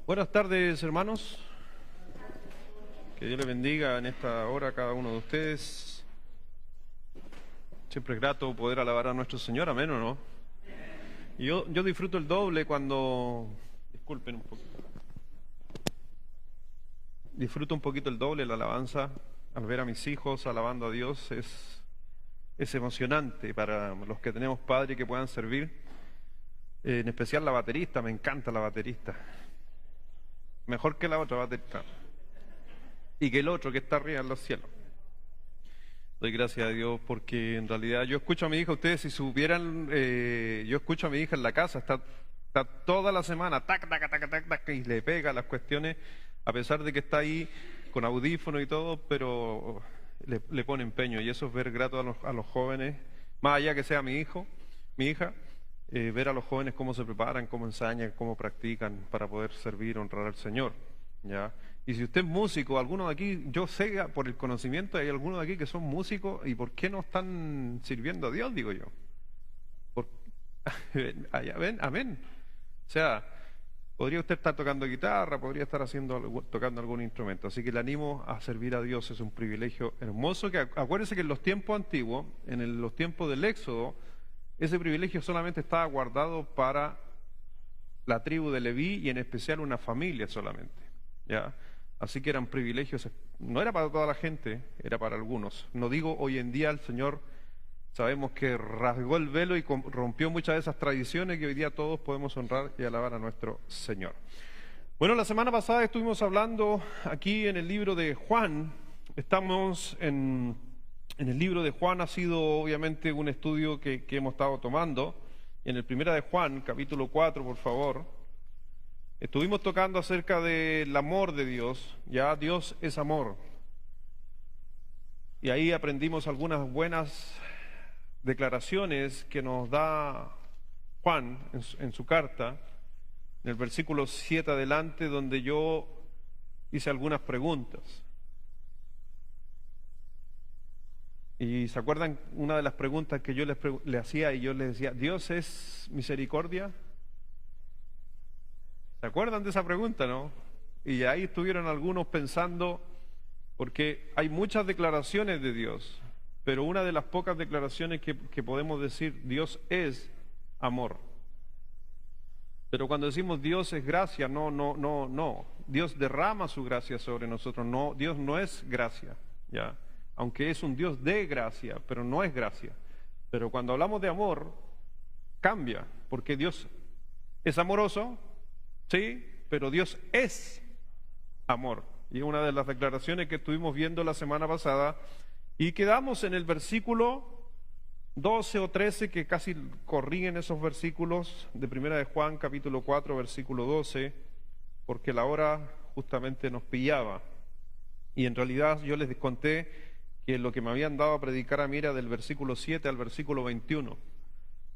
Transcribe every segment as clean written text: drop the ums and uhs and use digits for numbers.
Buenas tardes, hermanos. Que Dios les bendiga en esta hora a cada uno de ustedes. Siempre es grato poder alabar a nuestro Señor, amén o no. Y yo disfruto el doble cuando... Disculpen un poquito. Disfruto un poquito el doble, la alabanza, al ver a mis hijos alabando a Dios. Es emocionante para los que tenemos padres que puedan servir. En especial la baterista, me encanta la baterista. Mejor que la otra baterista. Y que el otro que está arriba en los cielos. Doy gracias a Dios porque en realidad yo escucho a mi hija, ustedes si supieran, yo escucho a mi hija en la casa, está toda la semana, tac, tac, tac, tac, tac, y le pega las cuestiones, a pesar de que está ahí con audífono y todo, pero le pone empeño, y eso es ver grato a los jóvenes, más allá que sea mi hija, ver a los jóvenes cómo se preparan, cómo ensañan, cómo practican para poder servir, honrar al Señor, ¿ya? Y si usted es músico, algunos de aquí, yo sé por el conocimiento, hay algunos de aquí que son músicos, ¿y por qué no están sirviendo a Dios, digo yo? Por... Allá, ven, amén. O sea, podría usted estar tocando guitarra, podría estar tocando algún instrumento, así que le animo a servir a Dios, es un privilegio hermoso, que acuérdense que en los tiempos antiguos, los tiempos del Éxodo, ese privilegio solamente estaba guardado para la tribu de Leví y en especial una familia solamente, ¿ya? Así que eran privilegios, no era para toda la gente, era para algunos. No digo hoy en día el Señor, sabemos que rasgó el velo y rompió muchas de esas tradiciones que hoy día todos podemos honrar y alabar a nuestro Señor. Bueno, la semana pasada estuvimos hablando aquí en el libro de Juan, estamos en el libro de Juan, ha sido obviamente un estudio que hemos estado tomando. En el Primera de Juan, capítulo 4, por favor, estuvimos tocando acerca del amor de Dios. Ya Dios es amor. Y ahí aprendimos algunas buenas declaraciones que nos da Juan en su carta, en el versículo 7 adelante, donde yo hice algunas preguntas. Y ¿se acuerdan una de las preguntas que yo le hacía y yo les decía, ¿Dios es misericordia? ¿Se acuerdan de esa pregunta, no? Y ahí estuvieron algunos pensando, porque hay muchas declaraciones de Dios, pero una de las pocas declaraciones que podemos decir, Dios es amor. Pero cuando decimos Dios es gracia, no. Dios derrama su gracia sobre nosotros, no, Dios no es gracia, ¿ya? Aunque es un Dios de gracia, pero no es gracia. Pero cuando hablamos de amor, cambia, porque Dios es amoroso, sí, pero Dios es amor. Y es una de las declaraciones que estuvimos viendo la semana pasada, y quedamos en el versículo 12 o 13, que casi corrigen esos versículos de Primera de Juan, capítulo 4, versículo 12, porque la hora justamente nos pillaba. Y en realidad yo les conté que lo que me habían dado a predicar a mí era del versículo 7 al versículo 21,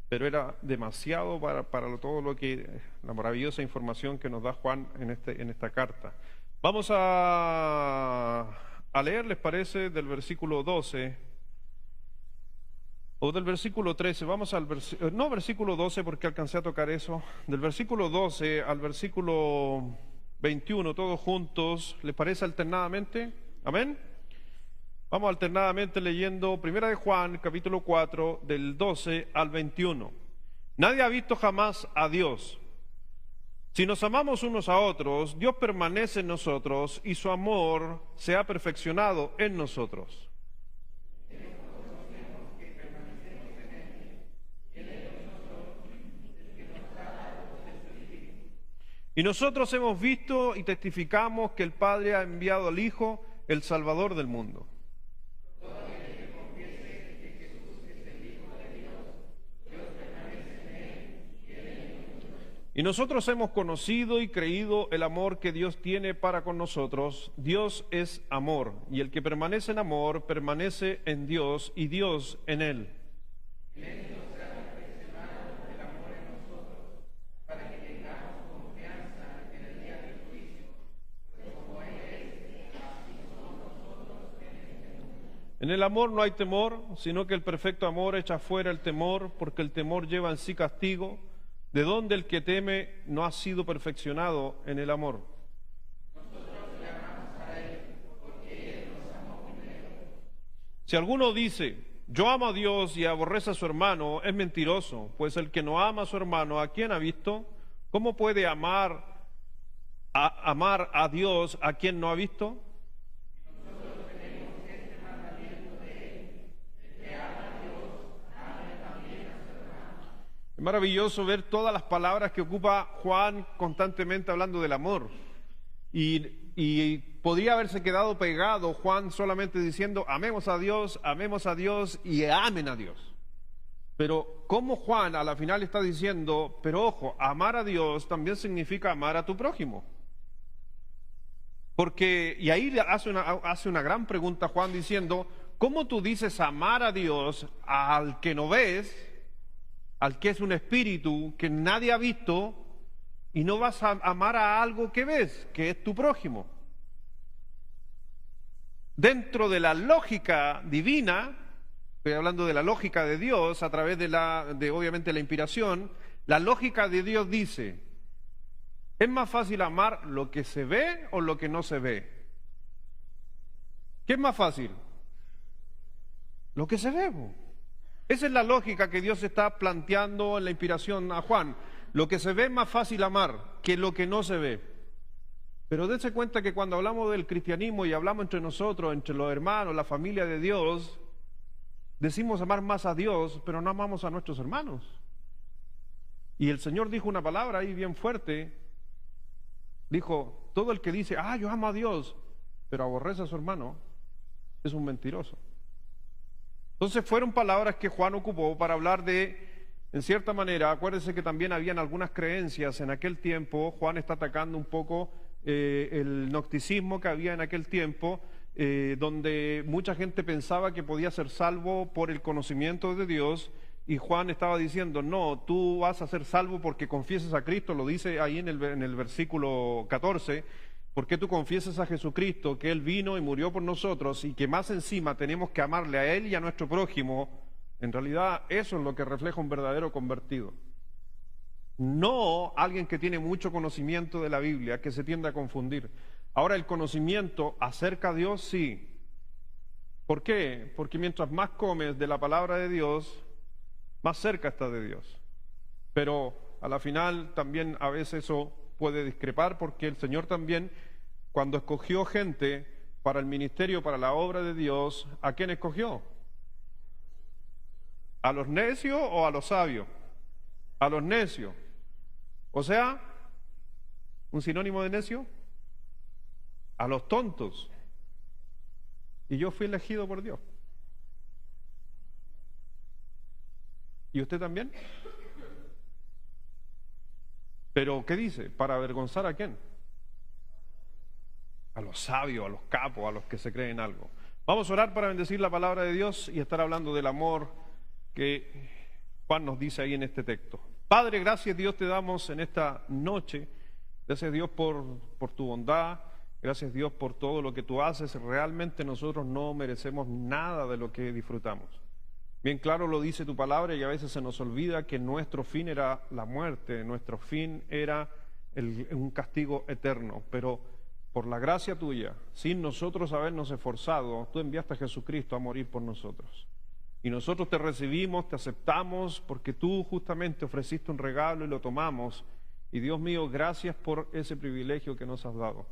pero era demasiado para todo lo que, la maravillosa información que nos da Juan en esta carta. Vamos a leer, ¿les parece? Del versículo 12, o del versículo 13, vamos al versículo 12, porque alcancé a tocar eso, del versículo 12 al versículo 21, todos juntos, ¿les parece alternadamente? ¿Amén? Vamos alternadamente leyendo Primera de Juan, capítulo 4, del 12 al 21. Nadie ha visto jamás a Dios. Si nos amamos unos a otros, Dios permanece en nosotros y su amor se ha perfeccionado en nosotros. Y nosotros hemos visto y testificamos que el Padre ha enviado al Hijo, el Salvador del mundo. Y nosotros hemos conocido y creído el amor que Dios tiene para con nosotros. Dios es amor, y el que permanece en amor, permanece en Dios y Dios en él. En el amor no hay temor, sino que el perfecto amor echa fuera el temor, porque el temor lleva en sí castigo. ¿De dónde el que teme no ha sido perfeccionado en el amor? Si alguno dice, yo amo a Dios y aborrece a su hermano, es mentiroso, pues el que no ama a su hermano, ¿a quién ha visto? ¿Cómo puede amar a Dios a quien no ha visto? Es maravilloso ver todas las palabras que ocupa Juan constantemente hablando del amor. Y podría haberse quedado pegado Juan solamente diciendo, amemos a Dios y amen a Dios. Pero como Juan a la final está diciendo, pero ojo, amar a Dios también significa amar a tu prójimo. Porque, y ahí hace una gran pregunta Juan diciendo, ¿cómo tú dices amar a Dios al que no ves, al que es un espíritu que nadie ha visto, y no vas a amar a algo que ves, que es tu prójimo? Dentro de la lógica divina, estoy hablando de la lógica de Dios a través de obviamente la inspiración, la lógica de Dios dice, ¿es más fácil amar lo que se ve o lo que no se ve? ¿Qué es más fácil? Lo que se ve. Esa es la lógica que Dios está planteando en la inspiración a Juan. Lo que se ve es más fácil amar que lo que no se ve. Pero dense cuenta que cuando hablamos del cristianismo y hablamos entre nosotros, entre los hermanos, la familia de Dios, decimos amar más a Dios, pero no amamos a nuestros hermanos. Y el Señor dijo una palabra ahí bien fuerte. Dijo, todo el que dice, yo amo a Dios, pero aborrece a su hermano, es un mentiroso. Entonces fueron palabras que Juan ocupó para hablar de, en cierta manera, acuérdense que también habían algunas creencias en aquel tiempo. Juan está atacando un poco el gnosticismo que había en aquel tiempo, donde mucha gente pensaba que podía ser salvo por el conocimiento de Dios, y Juan estaba diciendo, no, tú vas a ser salvo porque confieses a Cristo, lo dice ahí en el versículo 14, porque tú confiesas a Jesucristo, que Él vino y murió por nosotros, y que más encima tenemos que amarle a Él y a nuestro prójimo. En realidad eso es lo que refleja un verdadero convertido. No alguien que tiene mucho conocimiento de la Biblia, que se tiende a confundir. Ahora, el conocimiento acerca a Dios, sí. ¿Por qué? Porque mientras más comes de la palabra de Dios, más cerca está de Dios. Pero a la final también a veces eso puede discrepar, porque el Señor también, cuando escogió gente para el ministerio, para la obra de Dios, ¿a quién escogió? ¿A los necios o a los sabios? A los necios. O sea, un sinónimo de necio, a los tontos. Y yo fui elegido por Dios. ¿Y usted también? Pero, ¿qué dice? ¿Para avergonzar a quién? A los sabios, a los capos, a los que se creen algo. Vamos a orar para bendecir la palabra de Dios y estar hablando del amor que Juan nos dice ahí en este texto. Padre, gracias Dios te damos en esta noche. Gracias Dios por tu bondad. Gracias Dios por todo lo que tú haces. Realmente nosotros no merecemos nada de lo que disfrutamos. Bien claro lo dice tu palabra, y a veces se nos olvida que nuestro fin era la muerte, nuestro fin era un castigo eterno, pero por la gracia tuya, sin nosotros habernos esforzado, tú enviaste a Jesucristo a morir por nosotros. Y nosotros te recibimos, te aceptamos, porque tú justamente ofreciste un regalo y lo tomamos. Y Dios mío, gracias por ese privilegio que nos has dado.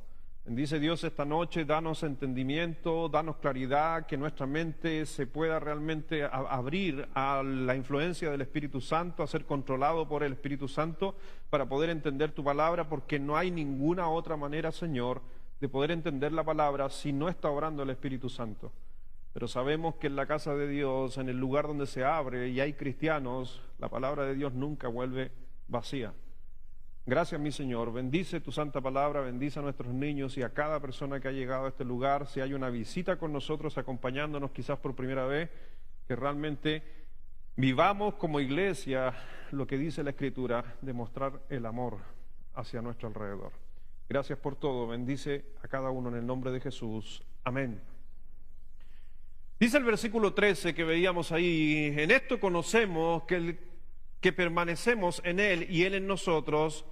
Bendice Dios esta noche, danos entendimiento, danos claridad, que nuestra mente se pueda realmente abrir a la influencia del Espíritu Santo, a ser controlado por el Espíritu Santo, para poder entender tu palabra, porque no hay ninguna otra manera, Señor, de poder entender la palabra si no está obrando el Espíritu Santo. Pero sabemos que en la casa de Dios, en el lugar donde se abre y hay cristianos, la palabra de Dios nunca vuelve vacía. Gracias, mi Señor. Bendice tu santa palabra, bendice a nuestros niños y a cada persona que ha llegado a este lugar. Si hay una visita con nosotros, acompañándonos quizás por primera vez, que realmente vivamos como iglesia lo que dice la Escritura, demostrar el amor hacia nuestro alrededor. Gracias por todo. Bendice a cada uno en el nombre de Jesús. Amén. Dice el versículo 13 que veíamos ahí: en esto conocemos que que permanecemos en Él y Él en nosotros,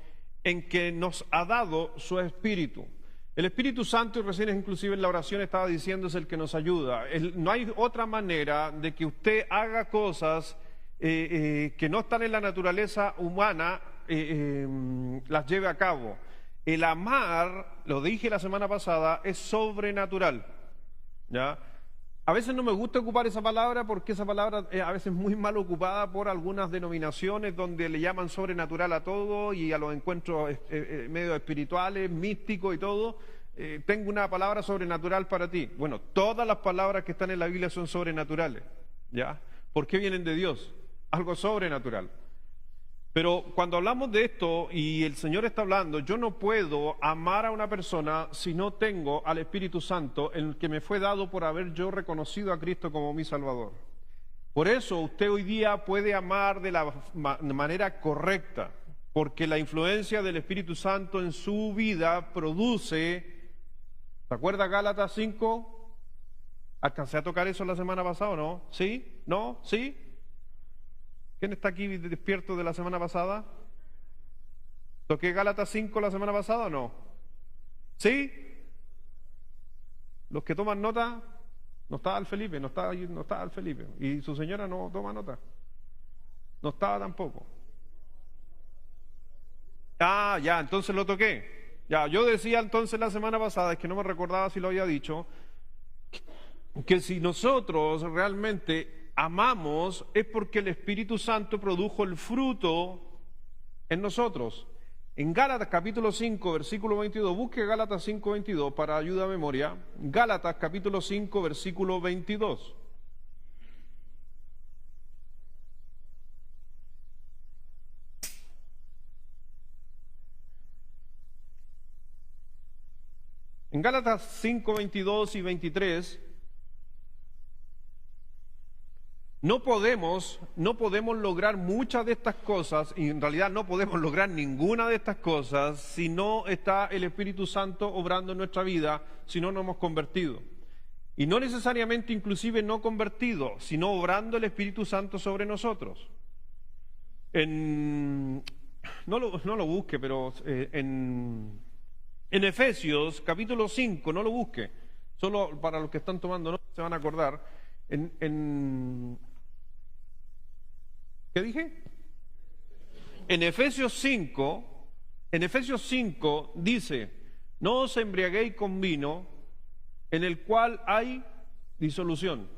en que nos ha dado su Espíritu. El Espíritu Santo, y recién inclusive en la oración estaba diciendo, es el que nos ayuda. No hay otra manera de que usted haga cosas que no están en la naturaleza humana, las lleve a cabo. El amar, lo dije la semana pasada, es sobrenatural, ¿ya? A veces no me gusta ocupar esa palabra porque esa palabra es a veces muy mal ocupada por algunas denominaciones donde le llaman sobrenatural a todo y a los encuentros medio espirituales, místicos y todo. Tengo una palabra sobrenatural para ti. Bueno, todas las palabras que están en la Biblia son sobrenaturales, ¿ya? ¿Por qué vienen de Dios? Algo sobrenatural. Pero cuando hablamos de esto y el Señor está hablando, yo no puedo amar a una persona si no tengo al Espíritu Santo, el que me fue dado por haber yo reconocido a Cristo como mi Salvador. Por eso usted hoy día puede amar de la manera correcta, porque la influencia del Espíritu Santo en su vida produce, ¿se acuerda Gálatas 5? ¿Alcancé a tocar eso la semana pasada o no? ¿Sí? ¿No? ¿Sí? ¿Quién está aquí despierto de la semana pasada? ¿Toqué Gálatas 5 la semana pasada o no? ¿Sí? Los que toman nota, no estaba el Felipe, no estaba el Felipe. Y su señora no toma nota. No estaba tampoco. Ah, ya, entonces lo toqué. Ya, yo decía entonces la semana pasada, es que no me recordaba si lo había dicho, que si nosotros realmente amamos es porque el Espíritu Santo produjo el fruto en nosotros. En Gálatas capítulo 5, versículo 22, busque Gálatas 5, 22 para ayuda a memoria. Gálatas capítulo 5, versículo 22. En Gálatas 5, 22 y 23... No podemos lograr muchas de estas cosas, y en realidad no podemos lograr ninguna de estas cosas si no está el Espíritu Santo obrando en nuestra vida, si no nos hemos convertido. Y no necesariamente inclusive no convertido, sino obrando el Espíritu Santo sobre nosotros. No lo busque, pero en Efesios capítulo 5, no lo busque, solo para los que están tomando nota se van a acordar. ¿Qué dije? En Efesios 5 dice, no os embriaguéis con vino, en el cual hay disolución,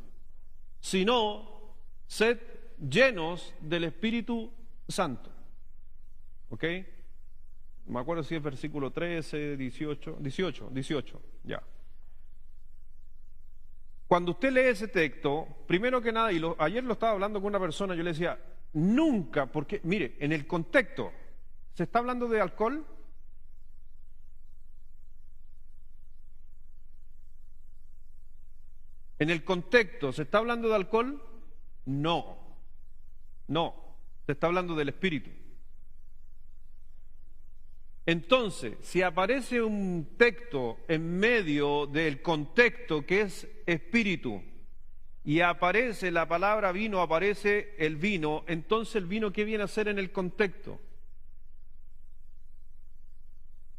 sino sed llenos del Espíritu Santo. ¿Ok? No me acuerdo si es versículo 13, 18, ya. Cuando usted lee ese texto, primero que nada, ayer lo estaba hablando con una persona, yo le decía, nunca, porque, mire, en el contexto, ¿se está hablando de alcohol? ¿En el contexto se está hablando de alcohol? No, se está hablando del Espíritu. Entonces, si aparece un texto en medio del contexto que es Espíritu, y aparece la palabra vino, aparece el vino, entonces el vino, ¿qué viene a ser en el contexto?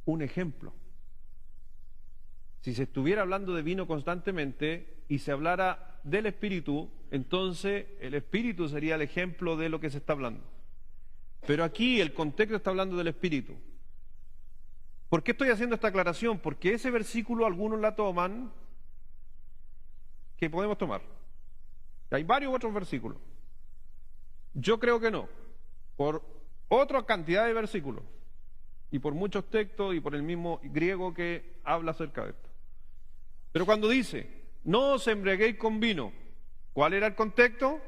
Un ejemplo. Si se estuviera hablando de vino constantemente y se hablara del Espíritu, entonces el Espíritu sería el ejemplo de lo que se está hablando. Pero aquí el contexto está hablando del Espíritu. ¿Por qué estoy haciendo esta aclaración? Porque ese versículo algunos la toman, que podemos tomar. Hay varios otros versículos. Yo creo que no, por otra cantidad de versículos, y por muchos textos, y por el mismo griego que habla acerca de esto. Pero cuando dice, no os embriaguéis con vino, ¿cuál era el contexto?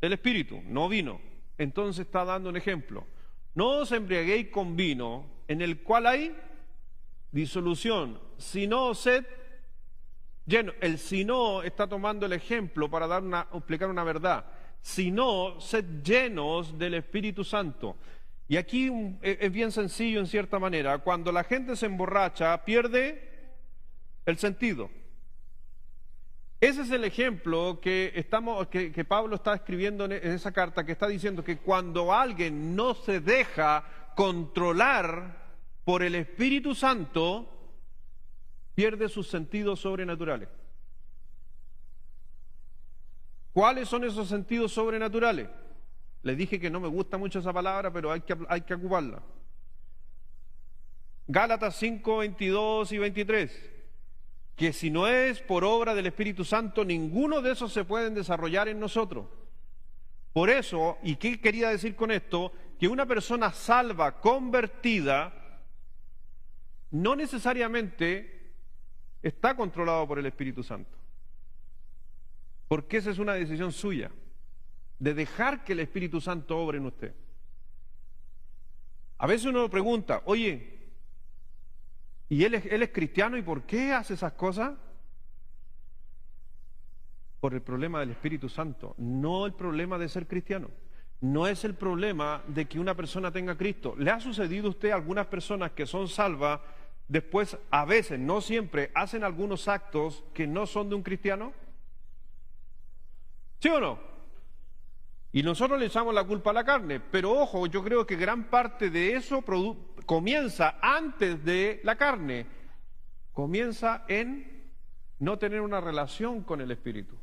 El Espíritu, no vino. Entonces está dando un ejemplo. No os embriaguéis con vino, en el cual hay disolución, sino sed lleno. El sino está tomando el ejemplo para explicar una verdad. Sino sed llenos del Espíritu Santo. Y aquí es bien sencillo en cierta manera. Cuando la gente se emborracha, pierde el sentido. Ese es el ejemplo que Pablo está escribiendo en esa carta, que está diciendo que cuando alguien no se deja controlar por el Espíritu Santo, pierde sus sentidos sobrenaturales. ¿Cuáles son esos sentidos sobrenaturales? Les dije que no me gusta mucho esa palabra, pero hay que ocuparla. Gálatas 5, 22 y 23. Que si no es por obra del Espíritu Santo, ninguno de esos se pueden desarrollar en nosotros. Por eso, ¿y qué quería decir con esto? Que una persona salva, convertida, no necesariamente está controlado por el Espíritu Santo. Porque esa es una decisión suya, de dejar que el Espíritu Santo obre en usted. A veces uno pregunta, oye, ¿y él es cristiano y por qué hace esas cosas? Por el problema del Espíritu Santo, no el problema de ser cristiano. No es el problema de que una persona tenga Cristo. ¿Le ha sucedido a usted a algunas personas que son salvas, después a veces, no siempre, hacen algunos actos que no son de un cristiano? ¿Sí o no? Y nosotros le echamos la culpa a la carne, pero ojo, yo creo que gran parte de eso comienza antes de la carne, comienza en no tener una relación con el Espíritu.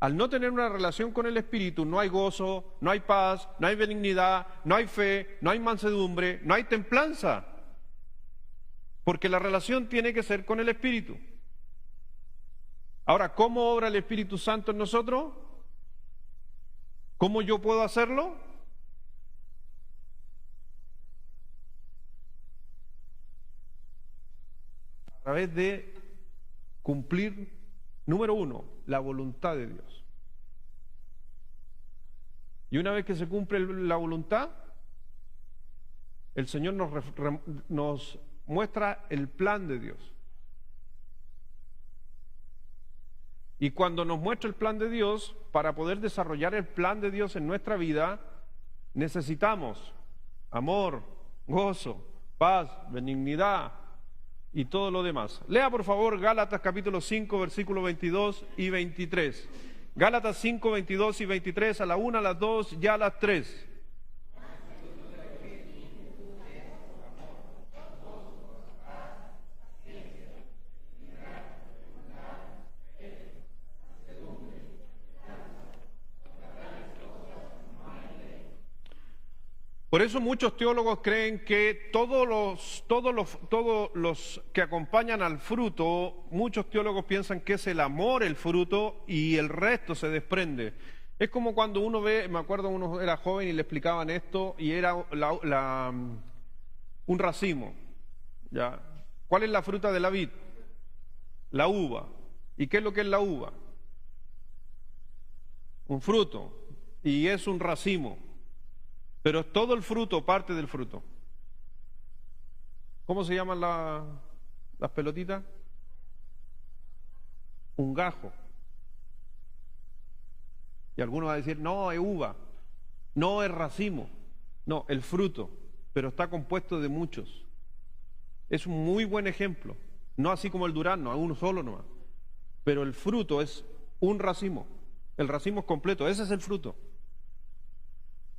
Al no tener una relación con el Espíritu no hay gozo, no hay paz, no hay benignidad, no hay fe, no hay mansedumbre, no hay templanza, porque la relación tiene que ser con el Espíritu. Ahora, ¿cómo obra el Espíritu Santo en nosotros? ¿Cómo yo puedo hacerlo? A través de cumplir, número uno, la voluntad de Dios. Y una vez que se cumple la voluntad, el Señor nos muestra el plan de Dios. Y cuando nos muestra el plan de Dios, para poder desarrollar el plan de Dios en nuestra vida, necesitamos amor, gozo, paz, benignidad y todo lo demás. Lea por favor Gálatas capítulo 5, versículos 22 y 23. Gálatas 5, 22 y 23, a la 1, a las 2 y a las 3. Por eso muchos teólogos creen que todos los que acompañan al fruto, muchos teólogos piensan que es el amor el fruto y el resto se desprende. Es como cuando uno ve, me acuerdo uno era joven y le explicaban esto y era un racimo. ¿Ya? ¿Cuál es la fruta de la vid? La uva. ¿Y qué es lo que es la uva? Un fruto. Y es un racimo. Pero todo el fruto parte del fruto. ¿Cómo se llaman las pelotitas? Un gajo. Y algunos van a decir, no, es uva, no es racimo. No, el fruto, pero está compuesto de muchos. Es un muy buen ejemplo. No así como el durazno, a uno solo nomás. Pero el fruto es un racimo. El racimo es completo, ese es el fruto.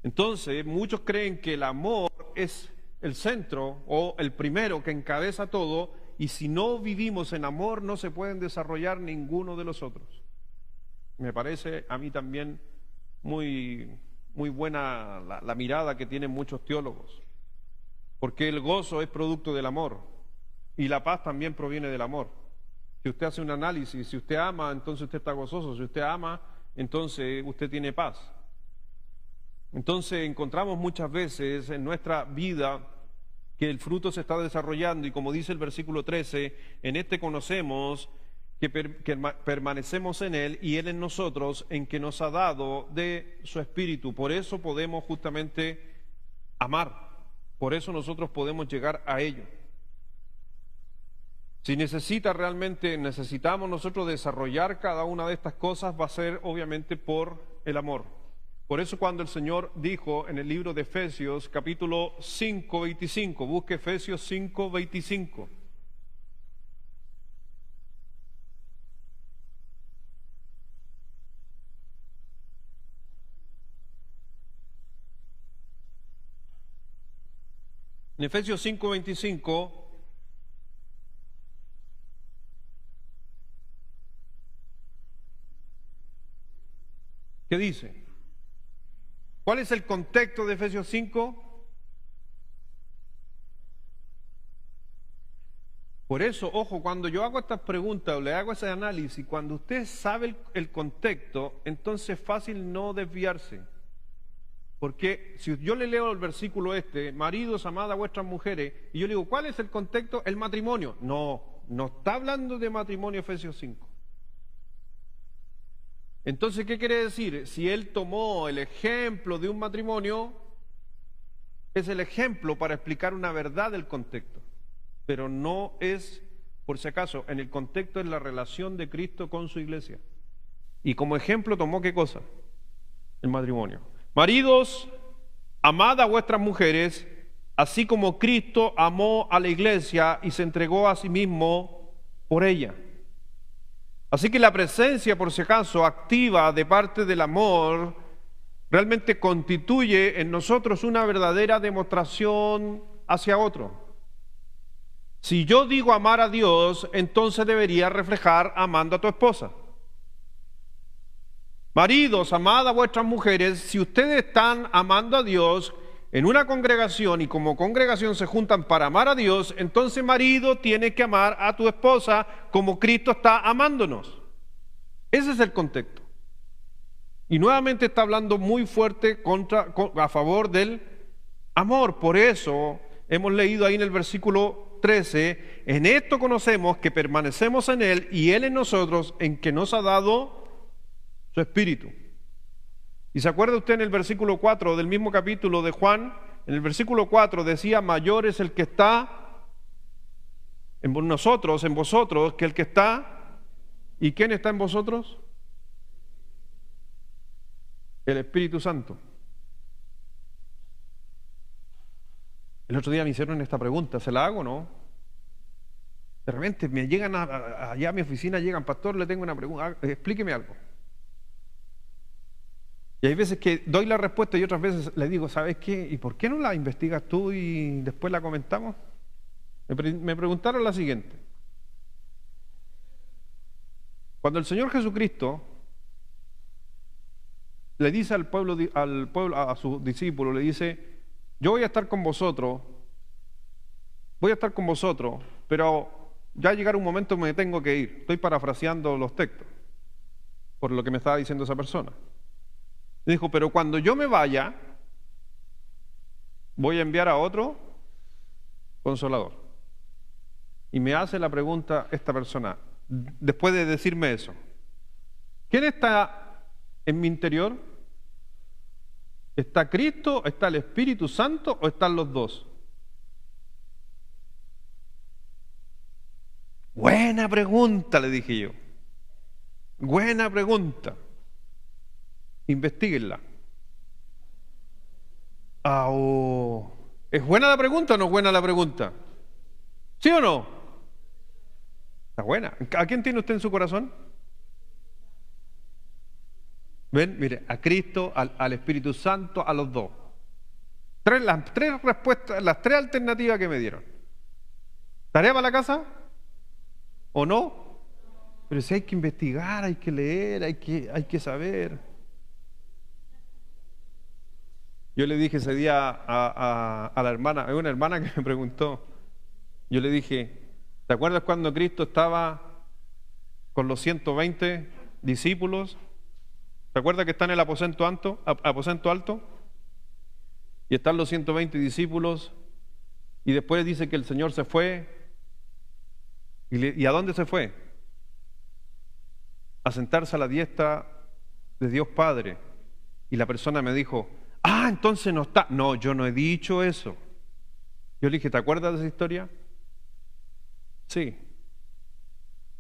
Entonces, muchos creen que el amor es el centro o el primero que encabeza todo, y si no vivimos en amor no se pueden desarrollar ninguno de los otros. Me parece a mí también muy buena la mirada que tienen muchos teólogos, porque el gozo es producto del amor y la paz también proviene del amor. Si usted hace un análisis, si usted ama, entonces usted está gozoso, si usted ama, entonces usted tiene paz. Entonces encontramos muchas veces en nuestra vida que el fruto se está desarrollando y como dice el versículo 13, en este conocemos que permanecemos en Él y Él en nosotros, en que nos ha dado de su Espíritu. Por eso podemos justamente amar, por eso nosotros podemos llegar a ello. Si necesitamos nosotros desarrollar cada una de estas cosas, va a ser obviamente por el amor. Por eso cuando el Señor dijo en el libro de Efesios, capítulo 5, 25, busque Efesios 5, 25. En Efesios 5:25, ¿qué dice? ¿Cuál es el contexto de Efesios 5? Por eso, ojo, cuando yo hago estas preguntas o le hago ese análisis, cuando usted sabe el contexto, entonces es fácil no desviarse. Porque si yo le leo el versículo maridos, amad a vuestras mujeres, y yo le digo, ¿cuál es el contexto? El matrimonio. No está hablando de matrimonio Efesios 5. Entonces, ¿qué quiere decir? Si él tomó el ejemplo de un matrimonio, es el ejemplo para explicar una verdad del contexto. Pero no es, por si acaso, en el contexto es la relación de Cristo con su iglesia. Y como ejemplo tomó ¿qué cosa? El matrimonio. Maridos, amad a vuestras mujeres, así como Cristo amó a la iglesia y se entregó a sí mismo por ella. Así que la presencia, por si acaso, activa de parte del amor, realmente constituye en nosotros una verdadera demostración hacia otro. Si yo digo amar a Dios, entonces debería reflejar amando a tu esposa. Maridos, amad a vuestras mujeres. Si ustedes están amando a Dios en una congregación y como congregación se juntan para amar a Dios, entonces marido tiene que amar a tu esposa como Cristo está amándonos. Ese es el contexto. Y nuevamente está hablando muy fuerte a favor del amor. Por eso hemos leído ahí en el versículo 13, en esto conocemos que permanecemos en Él y Él en nosotros, en que nos ha dado su Espíritu. ¿Y se acuerda usted en el versículo 4 del mismo capítulo de Juan? En el versículo 4 decía, mayor es el que está en nosotros, en vosotros, que el que está. ¿Y quién está en vosotros? El Espíritu Santo. El otro día me hicieron esta pregunta, ¿se la hago o no? De repente me llegan allá a mi oficina, llegan, pastor, le tengo una pregunta, explíqueme algo. Y hay veces que doy la respuesta y otras veces le digo, ¿sabes qué? ¿Y por qué no la investigas tú y después la comentamos? Me preguntaron la siguiente. Cuando el Señor Jesucristo le dice al pueblo, a sus discípulos, le dice, yo voy a estar con vosotros, pero ya llegará un momento que me tengo que ir. Estoy parafraseando los textos, por lo que me estaba diciendo esa persona. Dijo, pero cuando yo me vaya, voy a enviar a otro consolador. Y me hace la pregunta esta persona, después de decirme eso, ¿quién está en mi interior? ¿Está Cristo, está el Espíritu Santo o están los dos? Buena pregunta, le dije yo. Buena pregunta. Investíguenla. ¿Es buena la pregunta o no es buena la pregunta? ¿Sí o no? Está buena. ¿A quién tiene usted en su corazón? ¿Ven? Mire, a Cristo, al Espíritu Santo, a los dos. Las tres respuestas, las tres alternativas que me dieron. ¿Tarea para la casa? ¿O no? Pero si hay que investigar, hay que leer, hay que saber. Yo le dije ese día a la hermana, hay una hermana que me preguntó, yo le dije, ¿te acuerdas cuando Cristo estaba con los 120 discípulos? ¿Te acuerdas que está en el aposento alto? Y están los 120 discípulos y después dice que el Señor se fue. ¿Y a dónde se fue? A sentarse a la diestra de Dios Padre. Y la persona me dijo, entonces no está. No, yo no he dicho eso. Yo le dije, ¿te acuerdas de esa historia? Sí.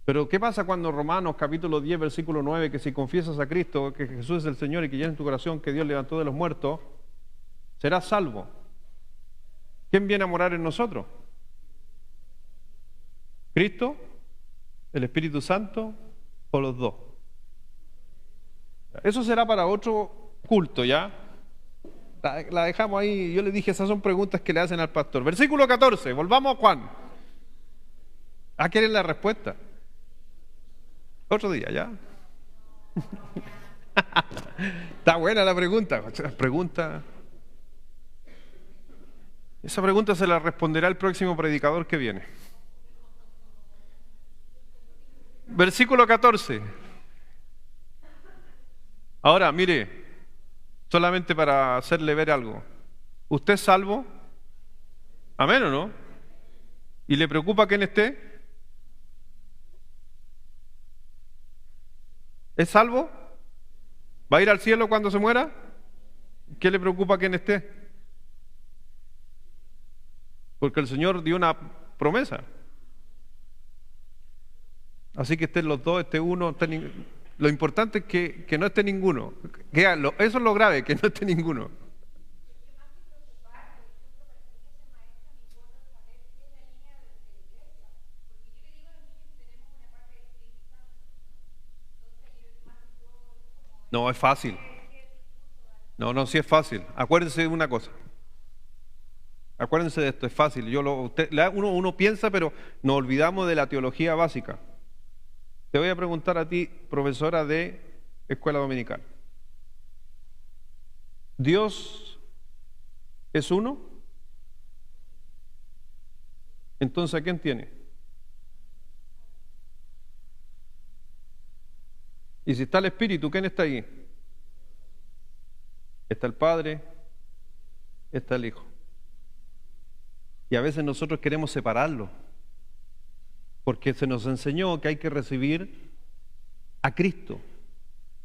Pero ¿qué pasa cuando Romanos capítulo 10, versículo 9, que si confiesas a Cristo, que Jesús es el Señor y que ya en tu corazón que Dios levantó de los muertos, serás salvo? ¿Quién viene a morar en nosotros? ¿Cristo? ¿El Espíritu Santo? ¿O los dos? Eso será para otro culto, ¿ya? La dejamos ahí. Yo le dije, esas son preguntas que le hacen al pastor. Versículo 14, volvamos a Juan. ¿Quieren la respuesta? Otro día, ¿ya? Está buena la pregunta. Esa pregunta se la responderá el próximo predicador que viene. Versículo 14. Ahora, mire, solamente para hacerle ver algo. ¿Usted es salvo? ¿Amén o no? ¿Y le preocupa quién esté? ¿Es salvo? ¿Va a ir al cielo cuando se muera? ¿Qué le preocupa quién esté? Porque el Señor dio una promesa. Así que estén los dos, esté uno, lo importante es que no esté ninguno. Eso es lo grave, que no esté ninguno. No, es fácil. No, sí es fácil. Acuérdense de una cosa. Acuérdense de esto, es fácil. Uno piensa, pero nos olvidamos de la teología básica. Te voy a preguntar a ti, profesora de escuela dominical. ¿Dios es uno? Entonces, ¿a quién tiene? Y si está el Espíritu, ¿quién está ahí? Está el Padre, está el Hijo. Y a veces nosotros queremos separarlo, porque se nos enseñó que hay que recibir a Cristo.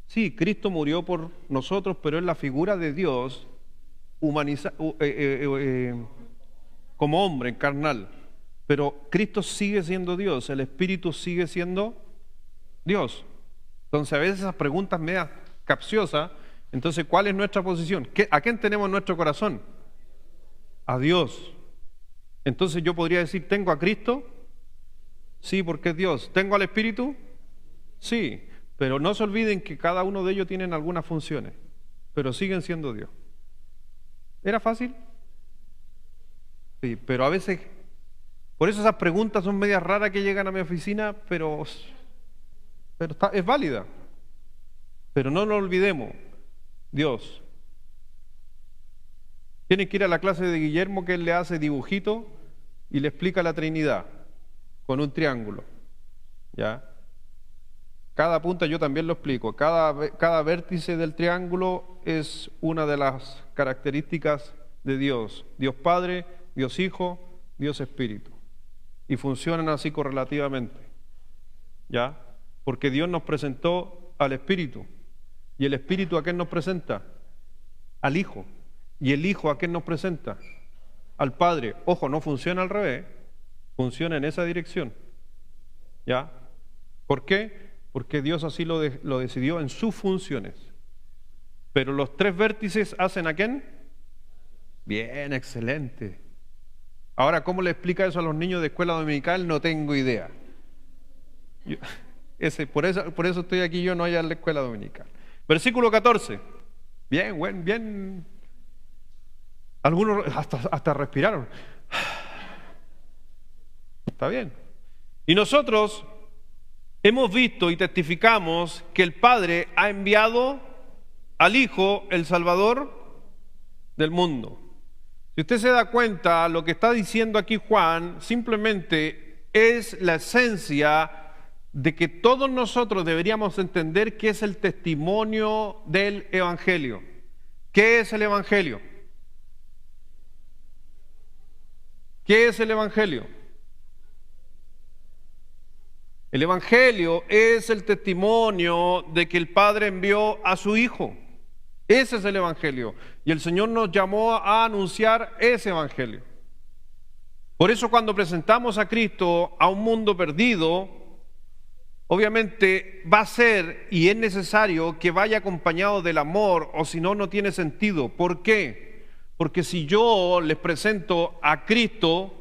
Sí, Cristo murió por nosotros, pero es la figura de Dios como hombre, carnal. Pero Cristo sigue siendo Dios, el Espíritu sigue siendo Dios. Entonces a veces esas preguntas medias capciosas, entonces ¿cuál es nuestra posición? ¿A quién tenemos en nuestro corazón? A Dios. Entonces yo podría decir, ¿tengo a Cristo? Sí, porque es Dios. ¿Tengo al Espíritu? Sí, pero no se olviden que cada uno de ellos tienen algunas funciones, pero siguen siendo Dios. ¿Era fácil? Sí, pero a veces, por eso esas preguntas son medias raras que llegan a mi oficina, pero es válida. Pero no nos olvidemos, Dios. Tienen que ir a la clase de Guillermo, que él le hace dibujito y le explica la Trinidad con un triángulo. ¿Ya? Cada punta yo también lo explico. Cada vértice del triángulo es una de las características de Dios. Dios Padre, Dios Hijo, Dios Espíritu. Y funcionan así correlativamente. ¿Ya? Porque Dios nos presentó al Espíritu. ¿Y el Espíritu a quién nos presenta? Al Hijo. ¿Y el Hijo a quién nos presenta? Al Padre. Ojo, no funciona al revés. Funciona en esa dirección. ¿Ya? ¿Por qué? Porque Dios así lo decidió en sus funciones. Pero los tres vértices ¿hacen a quién? Bien, excelente. Ahora, ¿cómo le explica eso a los niños de escuela dominical? No tengo idea. Por eso estoy aquí yo, no allá en la escuela dominical. Versículo 14. Bien. Algunos hasta respiraron. Está bien. Y nosotros hemos visto y testificamos que el Padre ha enviado al Hijo, el Salvador del mundo. Si usted se da cuenta, lo que está diciendo aquí Juan simplemente es la esencia de que todos nosotros deberíamos entender qué es el testimonio del Evangelio. ¿Qué es el Evangelio? ¿Qué es el Evangelio? El Evangelio es el testimonio de que el Padre envió a su Hijo. Ese es el Evangelio. Y el Señor nos llamó a anunciar ese Evangelio. Por eso cuando presentamos a Cristo a un mundo perdido, obviamente va a ser y es necesario que vaya acompañado del amor, o si no, no tiene sentido. ¿Por qué? Porque si yo les presento a Cristo,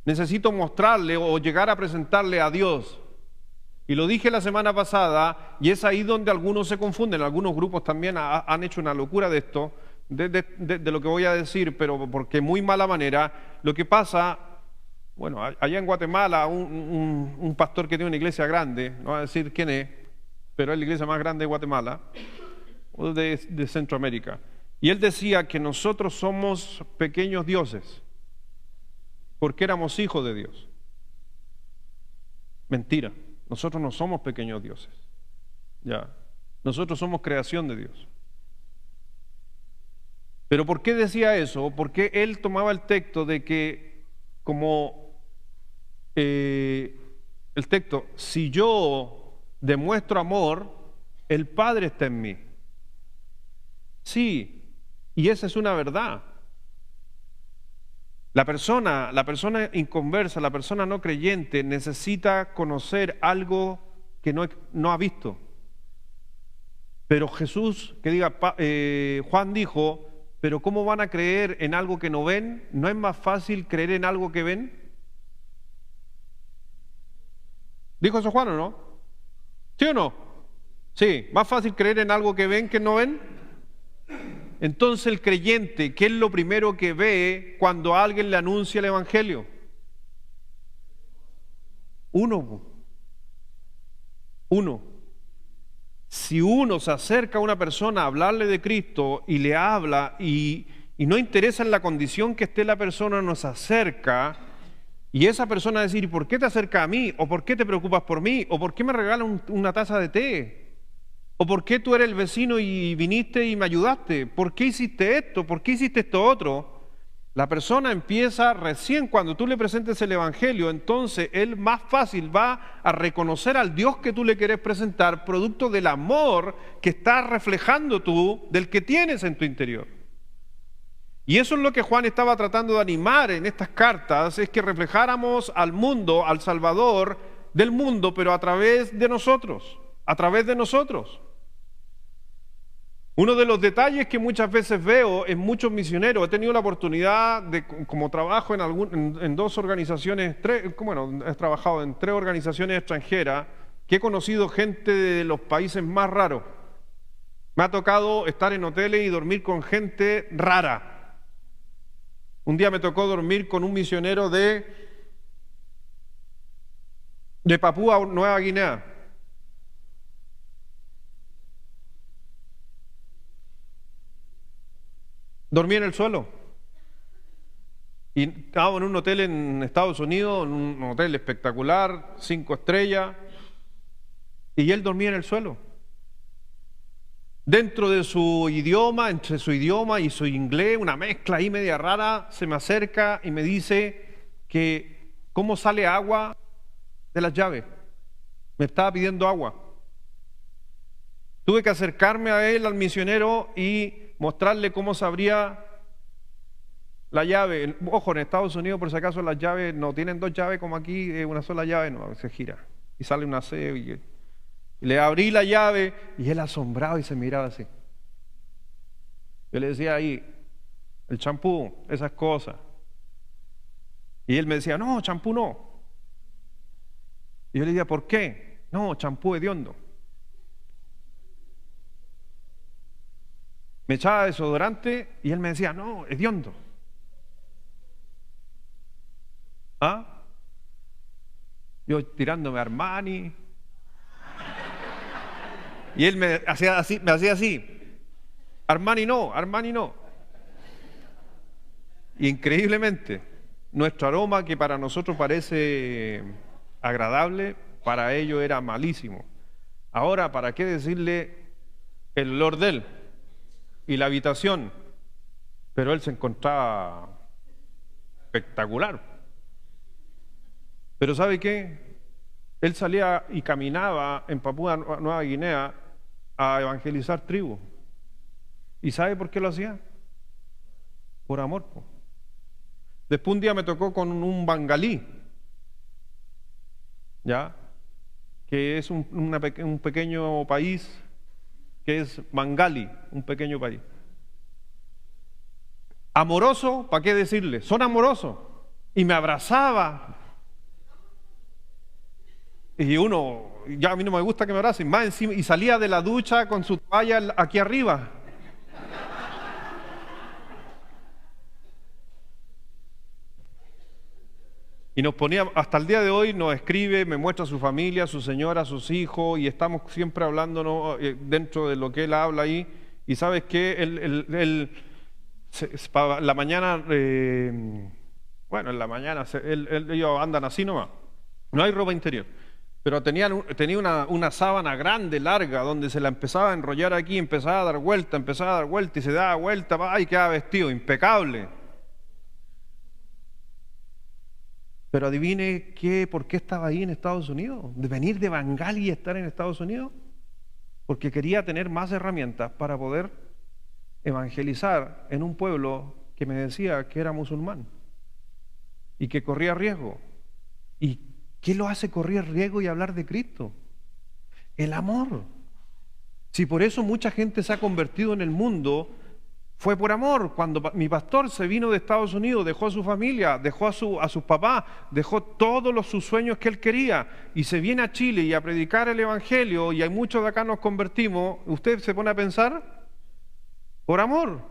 necesito mostrarle o llegar a presentarle a Dios. Y lo dije la semana pasada, y es ahí donde algunos se confunden. Algunos grupos también han hecho una locura de esto, de lo que voy a decir, pero porque muy mala manera. Lo que pasa, bueno, allá en Guatemala, un pastor que tiene una iglesia grande, no voy a decir quién es, pero es la iglesia más grande de Guatemala, o de Centroamérica. Y él decía que nosotros somos pequeños dioses, porque éramos hijos de Dios. Mentira, nosotros no somos pequeños dioses. Ya, nosotros somos creación de Dios. Pero ¿por qué decía eso? Porque él tomaba el texto de que, como el texto, si yo demuestro amor, el Padre está en mí. Sí, y esa es una verdad. La persona inconversa, la persona no creyente, necesita conocer algo que no ha visto. Pero Jesús, Juan dijo, pero ¿cómo van a creer en algo que no ven? ¿No es más fácil creer en algo que ven? ¿Dijo eso Juan o no? ¿Sí o no? Sí, más fácil creer en algo que ven que no ven. Entonces el creyente, ¿qué es lo primero que ve cuando alguien le anuncia el Evangelio? Uno. Si uno se acerca a una persona a hablarle de Cristo y le habla y no interesa en la condición que esté la persona, nos acerca y esa persona decir, ¿por qué te acercas a mí? ¿O por qué te preocupas por mí? ¿O por qué me regalan una taza de té? ¿O por qué tú eres el vecino y viniste y me ayudaste? ¿Por qué hiciste esto? ¿Por qué hiciste esto otro? La persona empieza recién cuando tú le presentes el Evangelio, entonces él más fácil va a reconocer al Dios que tú le quieres presentar, producto del amor que estás reflejando tú, del que tienes en tu interior. Y eso es lo que Juan estaba tratando de animar en estas cartas, es que reflejáramos al mundo, al Salvador del mundo, pero a través de nosotros. Uno de los detalles que muchas veces veo en muchos misioneros, he tenido la oportunidad de, como trabajo en dos organizaciones, he trabajado en 3 organizaciones extranjeras, que he conocido gente de los países más raros. Me ha tocado estar en hoteles y dormir con gente rara. Un día me tocó dormir con un misionero de Papúa Nueva Guinea. Dormí en el suelo. Y estábamos en un hotel en Estados Unidos, en un hotel espectacular, 5 estrellas, y él dormía en el suelo. Dentro de su idioma, entre su idioma y su inglés, una mezcla ahí media rara, se me acerca y me dice que cómo sale agua de las llaves. Me estaba pidiendo agua. Tuve que acercarme a él, al misionero, y mostrarle cómo se abría la llave. Ojo, en Estados Unidos, por si acaso, las llaves no tienen 2 llaves como aquí, una sola llave, no, se gira. Y sale una C. Y le abrí la llave y él asombrado y se miraba así. Yo le decía ahí, el champú, esas cosas. Y él me decía, no, champú no. Y yo le decía, ¿por qué? No, champú hediondo. Me echaba desodorante y él me decía, no, hediondo. ¿Ah? Yo tirándome a Armani. Y él me hacía así. Armani no. Y increíblemente, nuestro aroma, que para nosotros parece agradable, para ellos era malísimo. Ahora, ¿para qué decirle el olor de él y la habitación? Pero él se encontraba espectacular. Pero ¿sabe qué? Él salía y caminaba en Papúa Nueva Guinea a evangelizar tribus. ¿Y sabe por qué lo hacía? Por amor. Después un día me tocó con un bengalí, ¿ya? Que es un pequeño país, que es Bengali, un pequeño país. Amoroso, ¿para qué decirle? Son amorosos. Y me abrazaba. Y ya a mí no me gusta que me abracen, más encima, y salía de la ducha con su toalla aquí arriba. Y nos ponía, hasta el día de hoy nos escribe, me muestra a su familia, a su señora, a sus hijos, y estamos siempre hablándonos dentro de lo que él habla ahí. Y sabes qué, para la mañana, bueno, en la mañana ellos andan así nomás, no hay ropa interior. Pero tenía una sábana grande, larga, donde se la empezaba a enrollar aquí, empezaba a dar vuelta, y se daba vuelta, y quedaba vestido, impecable. Pero adivine por qué estaba ahí en Estados Unidos, de venir de Bangali y estar en Estados Unidos, porque quería tener más herramientas para poder evangelizar en un pueblo que me decía que era musulmán y que corría riesgo. ¿Y qué lo hace correr riesgo y hablar de Cristo? El amor. Si por eso mucha gente se ha convertido en el mundo, fue por amor. Cuando mi pastor se vino de Estados Unidos, dejó a su familia, dejó a sus papás, dejó todos sus sueños que él quería y se viene a Chile y a predicar el Evangelio, y hay muchos de acá nos convertimos, usted se pone a pensar, por amor.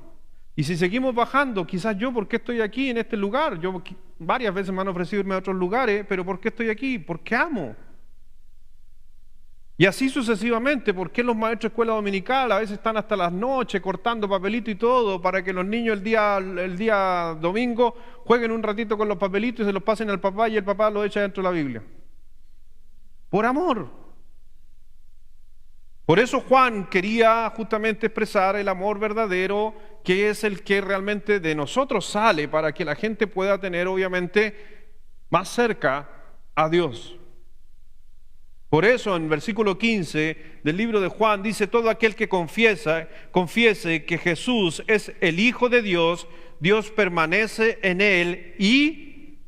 Y si seguimos bajando, quizás yo, ¿por qué estoy aquí en este lugar? Yo varias veces me han ofrecido irme a otros lugares, pero ¿por qué estoy aquí? Porque amo. Y así sucesivamente. ¿Por qué los maestros de escuela dominical a veces están hasta las noches cortando papelito y todo para que los niños el día domingo jueguen un ratito con los papelitos y se los pasen al papá y el papá los echa dentro de la Biblia? Por amor. Por eso Juan quería justamente expresar el amor verdadero, que es el que realmente de nosotros sale para que la gente pueda tener obviamente más cerca a Dios. Por eso en versículo 15 del libro de Juan dice: todo aquel que confiese que Jesús es el Hijo de Dios, Dios permanece en él y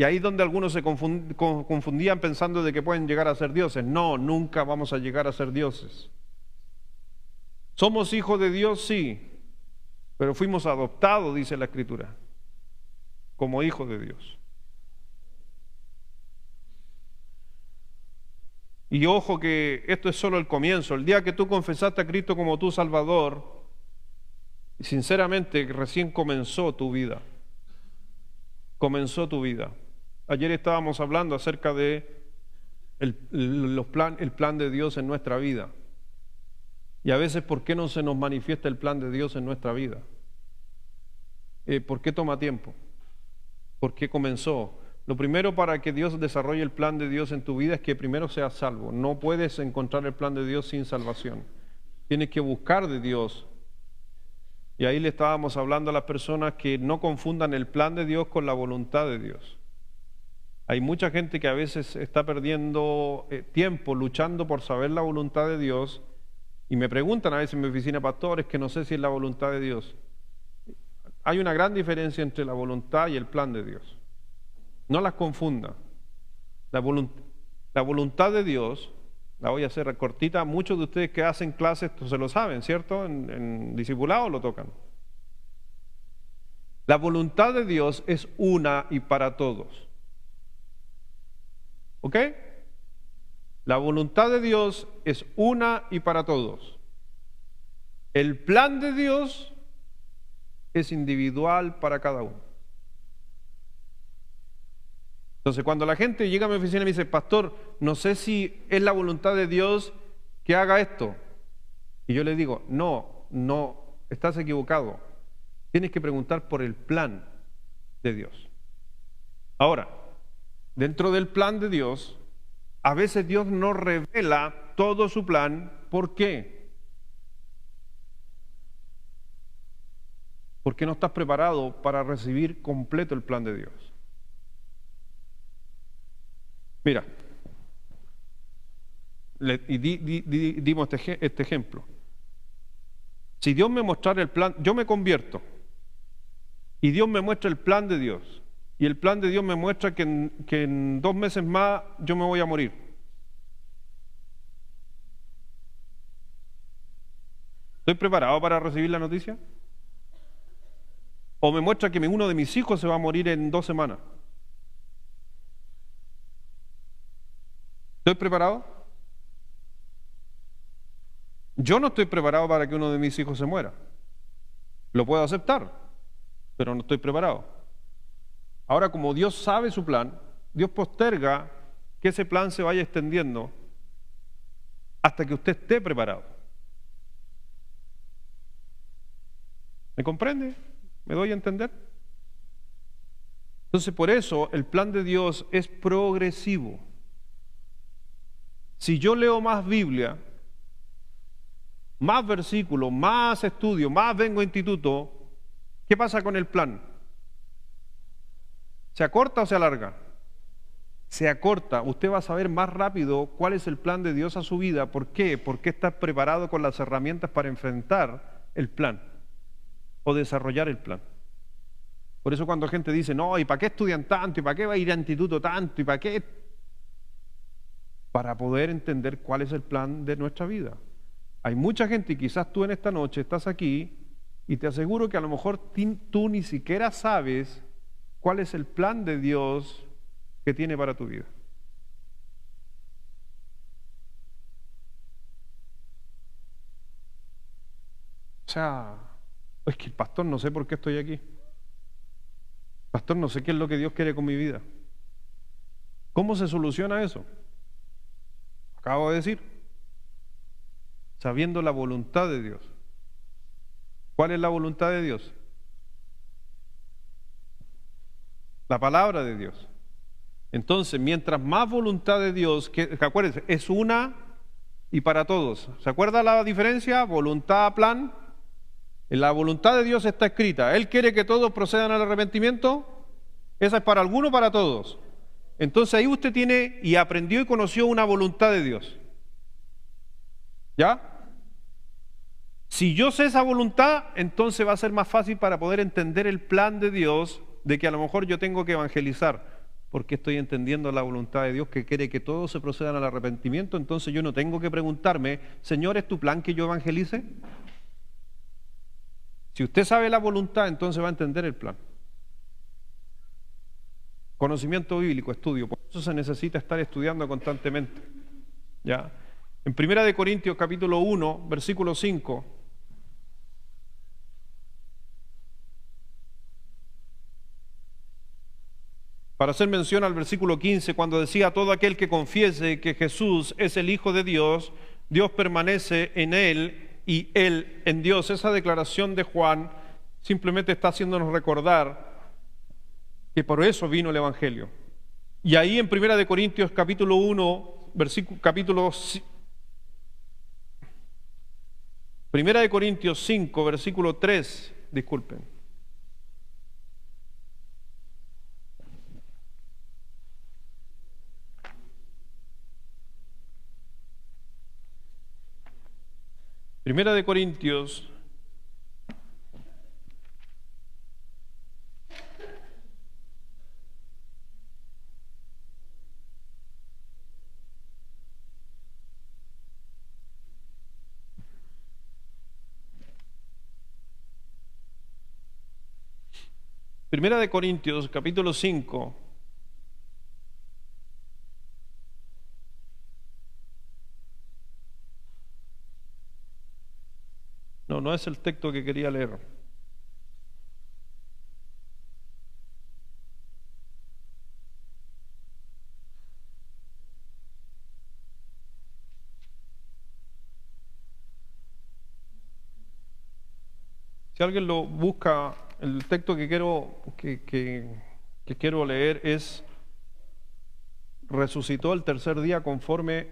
ahí es donde algunos se confundían pensando de que pueden llegar a ser dioses. No, nunca vamos a llegar a ser dioses. Somos hijos de Dios, sí, pero fuimos adoptados, dice la Escritura, como hijos de Dios. Y ojo que esto es solo el comienzo. El día que tú confesaste a Cristo como tu Salvador, sinceramente recién comenzó tu vida. Comenzó tu vida. Ayer estábamos hablando acerca de el plan de Dios en nuestra vida. Y a veces, ¿por qué no se nos manifiesta el plan de Dios en nuestra vida? ¿Por qué toma tiempo? ¿Por qué comenzó? Lo primero para que Dios desarrolle el plan de Dios en tu vida es que primero seas salvo. No puedes encontrar el plan de Dios sin salvación. Tienes que buscar de Dios. Y ahí le estábamos hablando a las personas que no confundan el plan de Dios con la voluntad de Dios. Hay mucha gente que a veces está perdiendo tiempo luchando por saber la voluntad de Dios, y me preguntan a veces en mi oficina, pastores, que no sé si es la voluntad de Dios. Hay una gran diferencia entre la voluntad y el plan de Dios. No las confunda. La voluntad de Dios, la voy a hacer cortita, muchos de ustedes que hacen clases se lo saben, ¿cierto? En discipulado lo tocan. La voluntad de Dios es una y para todos. ¿Ok? La voluntad de Dios es una y para todos. El plan de Dios es individual para cada uno. Entonces, cuando la gente llega a mi oficina y me dice, pastor, no sé si es la voluntad de Dios que haga esto. Y yo le digo, no, estás equivocado. Tienes que preguntar por el plan de Dios. Ahora, dentro del plan de Dios, a veces Dios no revela todo su plan. ¿Por qué? Porque no estás preparado para recibir completo el plan de Dios. Mira, dimos este ejemplo. Si Dios me mostrara el plan, yo me convierto y Dios me muestra el plan de Dios, y el plan de Dios me muestra que en 2 meses más yo me voy a morir. ¿Estoy preparado para recibir la noticia? ¿O me muestra que uno de mis hijos se va a morir en 2 semanas? ¿Estoy preparado? Yo no estoy preparado para que uno de mis hijos se muera. Lo puedo aceptar, pero no estoy preparado. Ahora, como Dios sabe su plan, Dios posterga que ese plan se vaya extendiendo hasta que usted esté preparado. ¿Me comprende? ¿Me doy a entender? Entonces, por eso el plan de Dios es progresivo. Si yo leo más Biblia, más versículos, más estudio, más vengo a instituto, ¿qué pasa con el plan? ¿Se acorta o se alarga? Se acorta. Usted va a saber más rápido cuál es el plan de Dios a su vida. ¿Por qué? Porque está preparado con las herramientas para enfrentar el plan o desarrollar el plan. Por eso cuando gente dice, no, ¿y para qué estudian tanto? ¿Y para qué va a ir a instituto tanto? ¿Y para qué? Para poder entender cuál es el plan de nuestra vida. Hay mucha gente, y quizás tú en esta noche estás aquí, y te aseguro que a lo mejor tú ni siquiera sabes cuál es el plan de Dios que tiene para tu vida. O sea, es que el pastor no sé por qué estoy aquí. Pastor, no sé qué es lo que Dios quiere con mi vida. ¿Cómo se soluciona eso? Acabo de decir, sabiendo la voluntad de Dios. ¿Cuál es la voluntad de Dios? La palabra de Dios. Entonces, mientras más voluntad de Dios, que acuérdense, es una y para todos. ¿Se acuerda la diferencia? Voluntad, plan. En la voluntad de Dios está escrita. Él quiere que todos procedan al arrepentimiento. Esa es para alguno o para todos. Entonces ahí usted tiene y aprendió y conoció una voluntad de Dios. ¿Ya? Si yo sé esa voluntad, entonces va a ser más fácil para poder entender el plan de Dios de que a lo mejor yo tengo que evangelizar, porque estoy entendiendo la voluntad de Dios que quiere que todos se procedan al arrepentimiento. Entonces yo no tengo que preguntarme, Señor, ¿es tu plan que yo evangelice? Si usted sabe la voluntad, entonces va a entender el plan. Conocimiento bíblico, estudio. Por eso se necesita estar estudiando constantemente. ¿Ya? En 1 Corintios capítulo 1, versículo 5, para hacer mención al versículo 15, cuando decía, todo aquel que confiese que Jesús es el Hijo de Dios, Dios permanece en él y él en Dios. Esa declaración de Juan simplemente está haciéndonos recordar que por eso vino el Evangelio. Y ahí en 1 Corintios capítulo 1, capítulo 1 Corintios 5, versículo 3, disculpen. Primera de Corintios capítulo 5, no es el texto que quería leer. Si alguien lo busca, el texto que quiero leer es: resucitó el tercer día conforme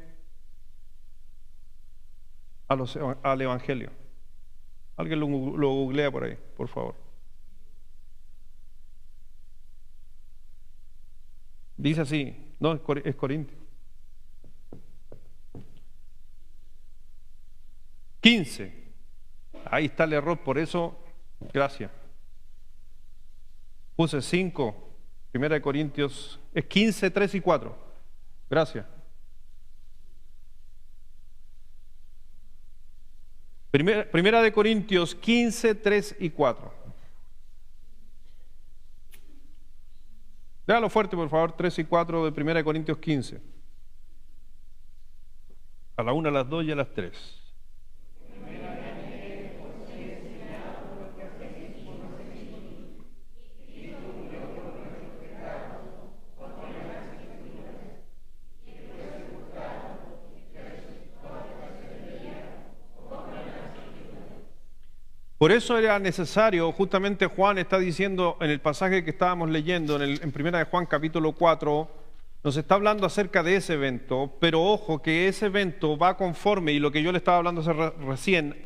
al Evangelio. Alguien lo googlea por ahí, por favor. Dice así, no, es Corintio. 15. Ahí está el error, por eso, gracias. Puse 5, 1 Corintios, es 15, 3 y 4. Gracias. Primera de Corintios 15, 3 y 4. Léalo fuerte, por favor, 3 y 4 de 1 Corintios 15. A la 1, a las 2 y a las 3. Por eso era necesario, justamente Juan está diciendo en el pasaje que estábamos leyendo, en Primera de Juan capítulo 4, nos está hablando acerca de ese evento, pero ojo que ese evento va conforme, y lo que yo le estaba hablando recién,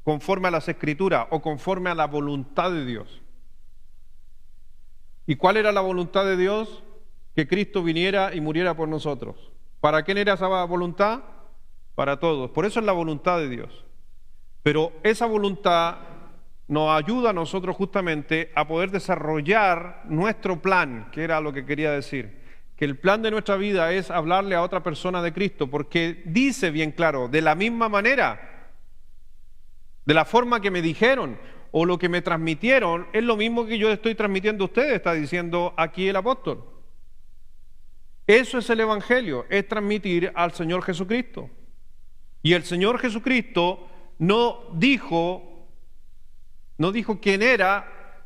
conforme a las Escrituras o conforme a la voluntad de Dios. ¿Y cuál era la voluntad de Dios? Que Cristo viniera y muriera por nosotros. ¿Para quién era esa voluntad? Para todos. Por eso es la voluntad de Dios. Pero esa voluntad nos ayuda a nosotros justamente a poder desarrollar nuestro plan, que era lo que quería decir. Que el plan de nuestra vida es hablarle a otra persona de Cristo, porque dice bien claro, de la misma manera, de la forma que me dijeron o lo que me transmitieron, es lo mismo que yo estoy transmitiendo a ustedes, está diciendo aquí el apóstol. Eso es el Evangelio, es transmitir al Señor Jesucristo. Y el Señor Jesucristo no dijo quién era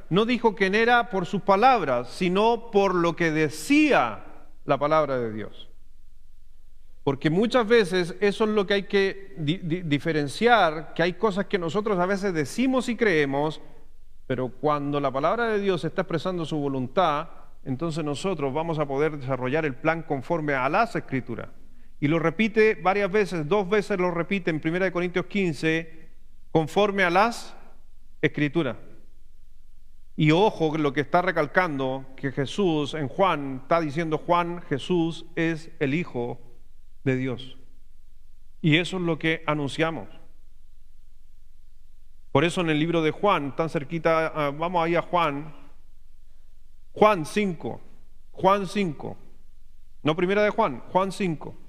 no dijo quién era por sus palabras, sino por lo que decía la palabra de Dios. Porque muchas veces eso es lo que hay que diferenciar, que hay cosas que nosotros a veces decimos y creemos, pero cuando la palabra de Dios está expresando su voluntad, entonces nosotros vamos a poder desarrollar el plan conforme a las Escrituras. Y lo repite varias veces, 2 veces lo repite en 1 Corintios 15, conforme a las Escrituras. Y ojo lo que está recalcando, que Jesús en Juan, está diciendo Juan, Jesús es el Hijo de Dios. Y eso es lo que anunciamos. Por eso en el libro de Juan, tan cerquita, vamos ahí a Juan 5, no primera de Juan 5.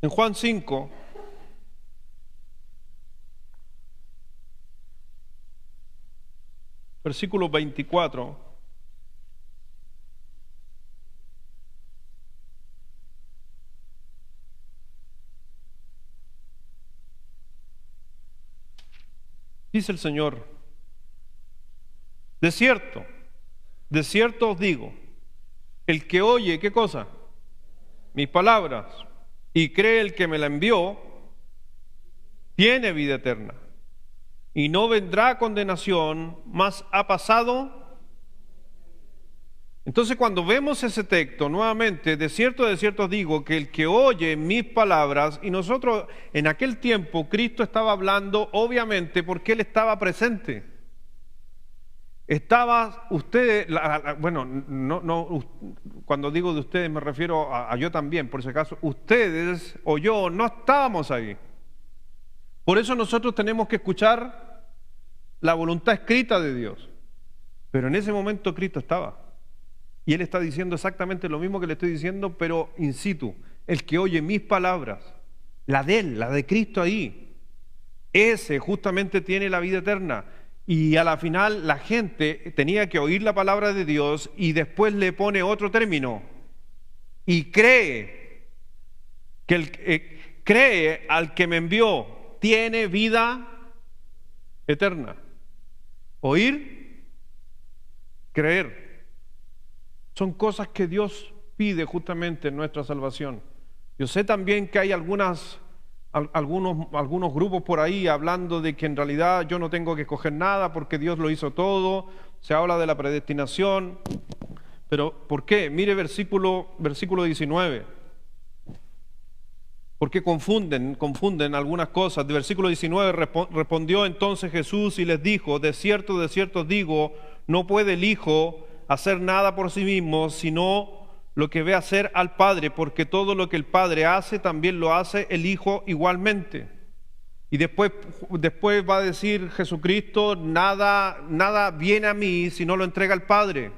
En Juan 5, versículo 24, dice el Señor: de cierto os digo, el que oye, ¿qué cosa? Mis palabras, y cree el que me la envió, tiene vida eterna, y no vendrá condenación, mas ha pasado. Entonces cuando vemos ese texto, nuevamente, de cierto os digo, que el que oye mis palabras, y nosotros en aquel tiempo Cristo estaba hablando, obviamente, porque Él estaba presente. Estaba usted, cuando digo de ustedes me refiero a yo también, por si acaso, ustedes o yo no estábamos ahí. Por eso nosotros tenemos que escuchar la voluntad escrita de Dios. Pero en ese momento Cristo estaba. Y Él está diciendo exactamente lo mismo que le estoy diciendo, pero in situ. El que oye mis palabras, la de Él, la de Cristo ahí, ese justamente tiene la vida eterna. Y a la final la gente tenía que oír la palabra de Dios y después le pone otro término. Y cree cree al que me envió, tiene vida eterna. Oír, creer. Son cosas que Dios pide justamente en nuestra salvación. Yo sé también que hay algunos grupos por ahí hablando de que en realidad yo no tengo que escoger nada porque Dios lo hizo todo. Se habla de la predestinación. Pero ¿por qué? Mire versículo 19. Porque confunden algunas cosas. De versículo 19 respondió entonces Jesús y les dijo: de cierto os digo, no puede el Hijo hacer nada por sí mismo, sino lo que ve hacer al Padre, porque todo lo que el Padre hace, también lo hace el Hijo igualmente. Y después va a decir Jesucristo: nada viene a mí si no lo entrega al Padre.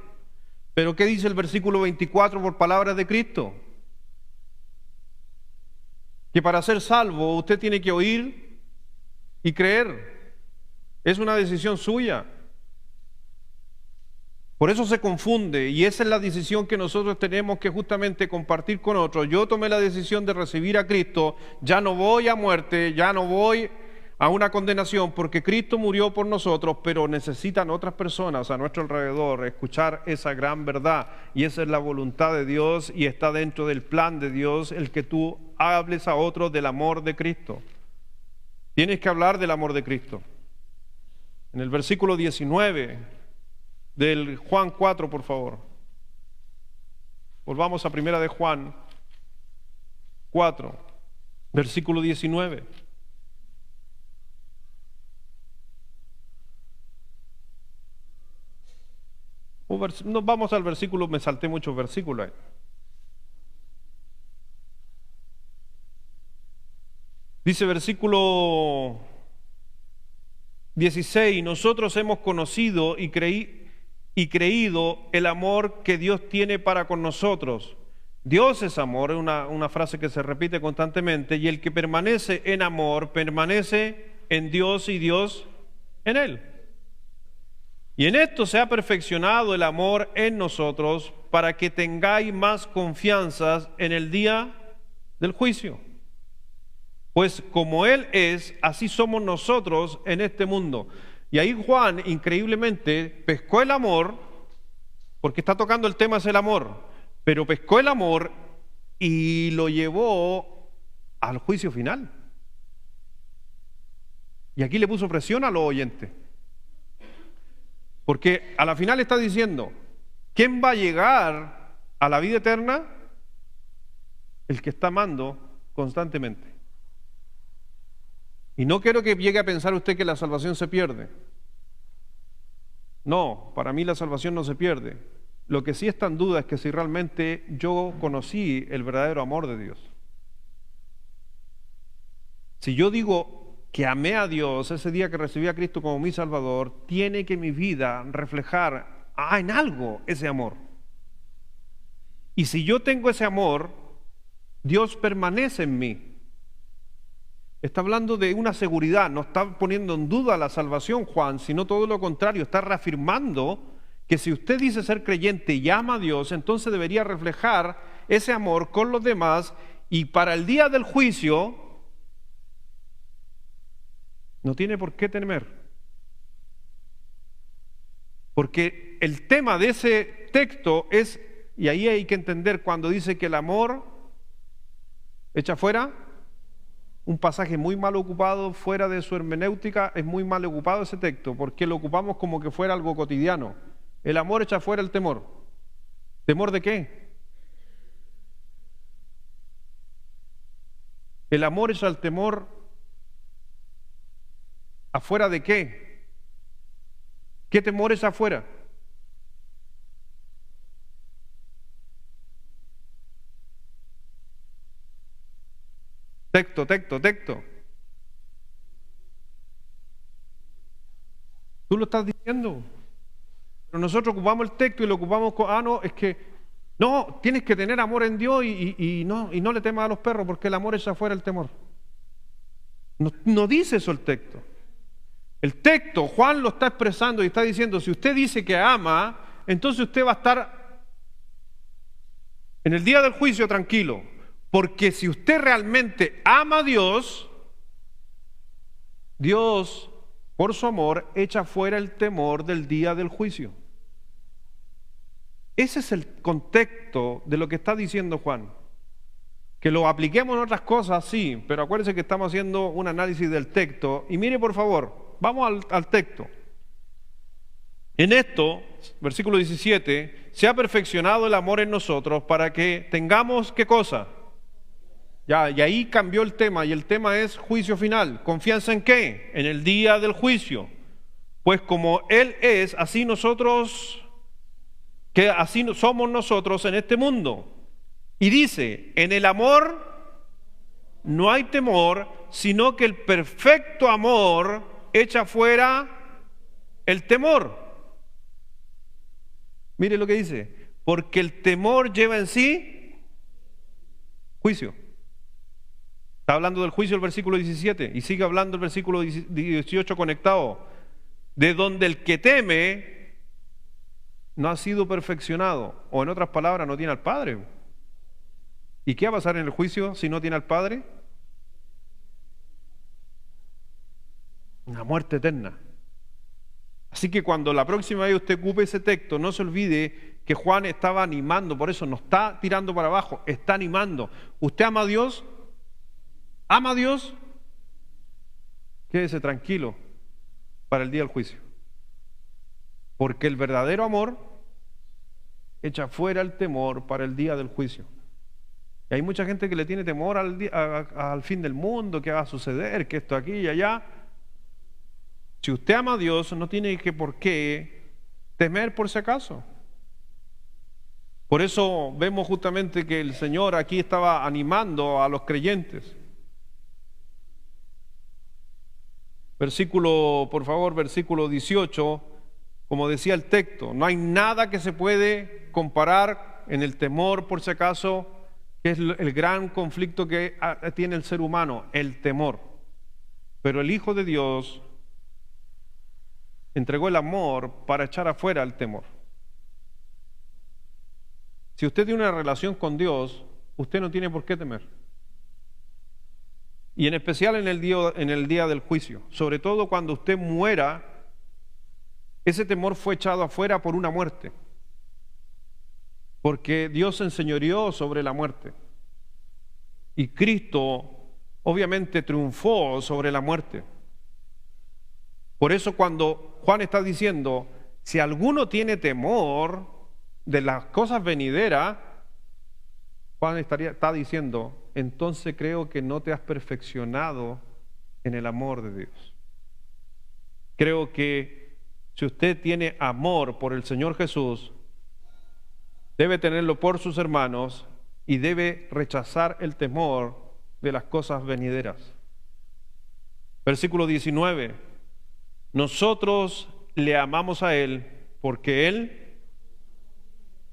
Pero ¿qué dice el versículo 24 por palabras de Cristo? Que para ser salvo usted tiene que oír y creer. Es una decisión suya. Por eso se confunde, y esa es la decisión que nosotros tenemos que justamente compartir con otros. Yo tomé la decisión de recibir a Cristo, ya no voy a muerte, ya no voy a una condenación, porque Cristo murió por nosotros, pero necesitan otras personas a nuestro alrededor escuchar esa gran verdad, y esa es la voluntad de Dios, y está dentro del plan de Dios el que tú hables a otros del amor de Cristo. Tienes que hablar del amor de Cristo. En el versículo 19 del Juan 4, por favor. Volvamos a primera de Juan 4, versículo 19. Nos vamos al versículo, me salté muchos versículos ahí. Dice versículo 16, nosotros hemos conocido y creído el amor que Dios tiene para con nosotros. Dios es amor, es una frase que se repite constantemente, y el que permanece en amor, permanece en Dios y Dios en él. Y en esto se ha perfeccionado el amor en nosotros para que tengáis más confianza en el día del juicio. Pues como Él es, así somos nosotros en este mundo. Y ahí Juan, increíblemente, pescó el amor, porque está tocando el tema es el amor, pero pescó el amor y lo llevó al juicio final. Y aquí le puso presión a los oyentes. Porque a la final está diciendo, ¿quién va a llegar a la vida eterna? El que está amando constantemente. Y no quiero que llegue a pensar usted que la salvación se pierde. No, para mí la salvación no se pierde. Lo que sí está en duda es que si realmente yo conocí el verdadero amor de Dios. Si yo digo que amé a Dios ese día que recibí a Cristo como mi Salvador, tiene que mi vida reflejar en algo ese amor. Y si yo tengo ese amor, Dios permanece en mí. Está hablando de una seguridad, no está poniendo en duda la salvación, Juan, sino todo lo contrario, está reafirmando que si usted dice ser creyente y ama a Dios, entonces debería reflejar ese amor con los demás, y para el día del juicio no tiene por qué temer. Porque el tema de ese texto es, y ahí hay que entender cuando dice que el amor echa fuera, un pasaje muy mal ocupado fuera de su hermenéutica, es muy mal ocupado ese texto, porque lo ocupamos como que fuera algo cotidiano. El amor echa fuera el temor. ¿Temor de qué? El amor echa el temor ¿afuera de qué? ¿Qué temor es afuera? Texto. Tú lo estás diciendo. Pero nosotros ocupamos el texto y lo ocupamos con, no, es que, no, tienes que tener amor en Dios y no le temas a los perros porque el amor echa fuera el temor. No dice eso el texto. El texto, Juan lo está expresando y está diciendo, si usted dice que ama, entonces usted va a estar en el día del juicio tranquilo. Porque si usted realmente ama a Dios, Dios, por su amor, echa fuera el temor del día del juicio. Ese es el contexto de lo que está diciendo Juan. Que lo apliquemos en otras cosas, sí, pero acuérdense que estamos haciendo un análisis del texto. Y mire, por favor, vamos al texto. En esto, versículo 17, se ha perfeccionado el amor en nosotros para que tengamos, ¿qué cosa? Ya, y ahí cambió el tema, y el tema es juicio final. ¿Confianza en qué? En el día del juicio. Pues como Él es, así nosotros, que así somos nosotros en este mundo. Y dice, en el amor no hay temor, sino que el perfecto amor echa fuera el temor. Mire lo que dice, porque el temor lleva en sí juicio. Está hablando del juicio el versículo 17 y sigue hablando el versículo 18 conectado. De donde el que teme no ha sido perfeccionado, o en otras palabras, no tiene al Padre. ¿Y qué va a pasar en el juicio si no tiene al Padre? Una muerte eterna. Así que cuando la próxima vez usted ocupe ese texto, no se olvide que Juan estaba animando, por eso no está tirando para abajo, está animando. ¿Usted ama a Dios? ¿Ama a Dios? Quédese tranquilo para el día del juicio. Porque el verdadero amor echa fuera el temor para el día del juicio. Y hay mucha gente que le tiene temor al fin del mundo, que va a suceder, que esto aquí y allá. Si usted ama a Dios, no tiene por qué temer por si acaso. Por eso vemos justamente que el Señor aquí estaba animando a los creyentes. Versículo, por favor, versículo 18, como decía el texto, no hay nada que se puede comparar en el temor, por si acaso, que es el gran conflicto que tiene el ser humano, el temor. Pero el Hijo de Dios entregó el amor para echar afuera el temor. Si usted tiene una relación con Dios, usted no tiene por qué temer. Y en especial en el día del juicio. Sobre todo cuando usted muera, ese temor fue echado afuera por una muerte. Porque Dios se enseñoreó sobre la muerte. Y Cristo obviamente triunfó sobre la muerte. Por eso cuando Juan está diciendo, si alguno tiene temor de las cosas venideras, Juan está diciendo, entonces creo que no te has perfeccionado en el amor de Dios. Creo que si usted tiene amor por el Señor Jesús, debe tenerlo por sus hermanos y debe rechazar el temor de las cosas venideras. Versículo 19. Nosotros le amamos a Él porque Él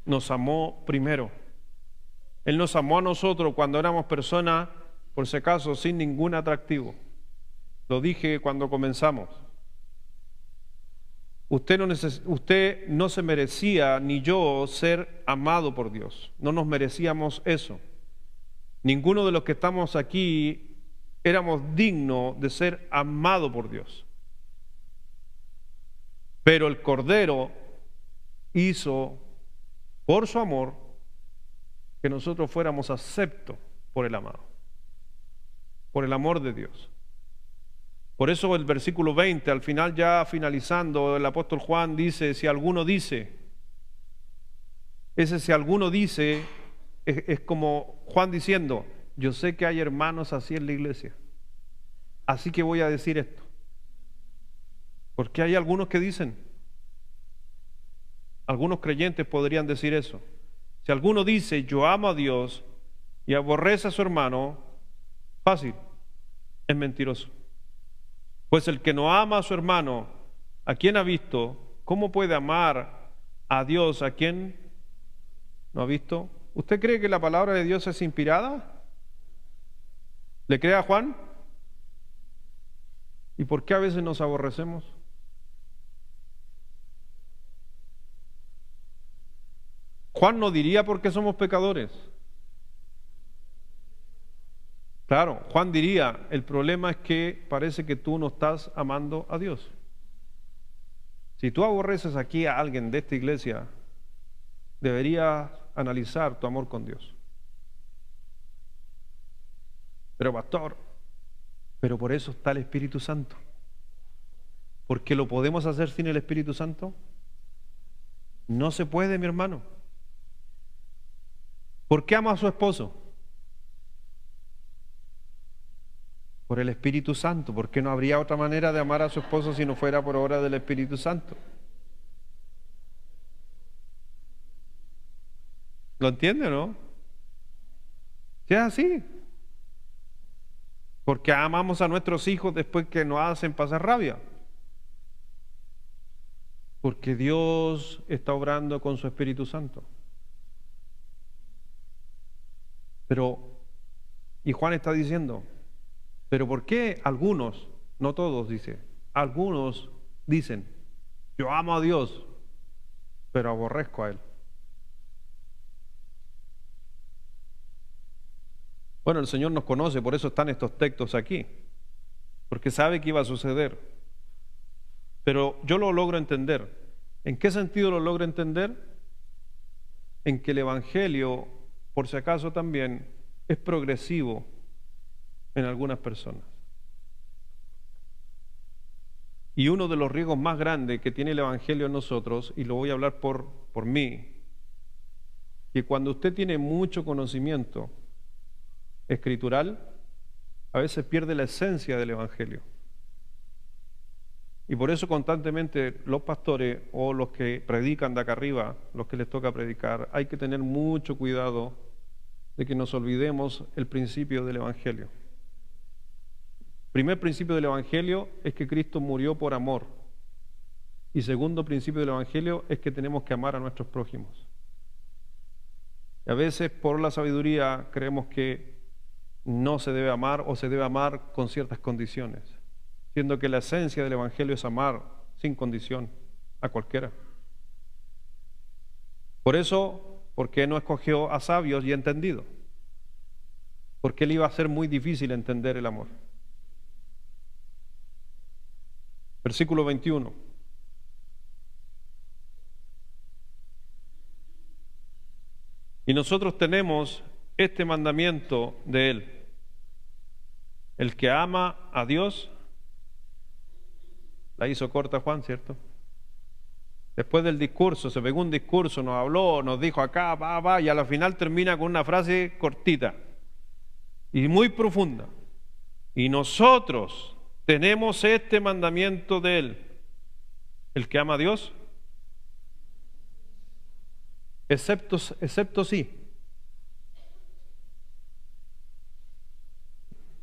nos amó primero. Él nos amó a nosotros cuando éramos personas, por si acaso, sin ningún atractivo. Lo dije cuando comenzamos. Usted no se merecía, ni yo, ser amado por Dios. No nos merecíamos eso. Ninguno de los que estamos aquí éramos dignos de ser amados por Dios. Pero el Cordero hizo, por su amor, que nosotros fuéramos aceptos por el amado, por el amor de Dios. Por eso el versículo 20, al final ya finalizando, el apóstol Juan dice, si alguno dice, ese si alguno dice, es como Juan diciendo, yo sé que hay hermanos así en la iglesia, así que voy a decir esto. Porque hay algunos que dicen, algunos creyentes podrían decir eso. Si alguno dice, yo amo a Dios y aborrece a su hermano, fácil, es mentiroso. Pues el que no ama a su hermano, ¿a quién ha visto? ¿Cómo puede amar a Dios a quien no ha visto? ¿Usted cree que la palabra de Dios es inspirada? ¿Le cree a Juan? ¿Y por qué a veces nos aborrecemos? Juan no diría por qué somos pecadores. Claro, Juan diría, el problema es que parece que tú no estás amando a Dios. Si tú aborreces aquí a alguien de esta iglesia, deberías analizar tu amor con Dios. Pero pastor, pero por eso está el Espíritu Santo. ¿Por qué lo podemos hacer sin el Espíritu Santo? No se puede, mi hermano. ¿Por qué ama a su esposo? Por el Espíritu Santo. ¿Por qué no habría otra manera de amar a su esposo si no fuera por obra del Espíritu Santo? ¿Lo entiende o no? Si es así. Porque amamos a nuestros hijos después que nos hacen pasar rabia. Porque Dios está obrando con su Espíritu Santo. Y Juan está diciendo, pero ¿por qué algunos, no todos dice, algunos dicen, yo amo a Dios, pero aborrezco a él. Bueno, el Señor nos conoce, por eso están estos textos aquí, porque sabe que iba a suceder. Pero yo lo logro entender. ¿En qué sentido lo logro entender? En que el Evangelio, por si acaso también, es progresivo en algunas personas. Y uno de los riesgos más grandes que tiene el Evangelio en nosotros, y lo voy a hablar por mí, que cuando usted tiene mucho conocimiento escritural, a veces pierde la esencia del Evangelio. Y por eso constantemente los pastores o los que predican de acá arriba, los que les toca predicar, hay que tener mucho cuidado de que nos olvidemos el principio del Evangelio. Primer principio del Evangelio es que Cristo murió por amor. Y segundo principio del Evangelio es que tenemos que amar a nuestros prójimos. Y a veces por la sabiduría creemos que no se debe amar o se debe amar con ciertas condiciones, siendo que la esencia del Evangelio es amar sin condición a cualquiera. Por eso, ¿por qué no escogió a sabios y entendidos? Porque le iba a ser muy difícil entender el amor. Versículo 21. Y nosotros tenemos este mandamiento de Él: el que ama a Dios. La hizo corta Juan, ¿cierto? Después del discurso, se pegó un discurso, nos habló, nos dijo acá, va, y a la final termina con una frase cortita y muy profunda. Y nosotros tenemos este mandamiento de Él: el que ama a Dios, excepto sí.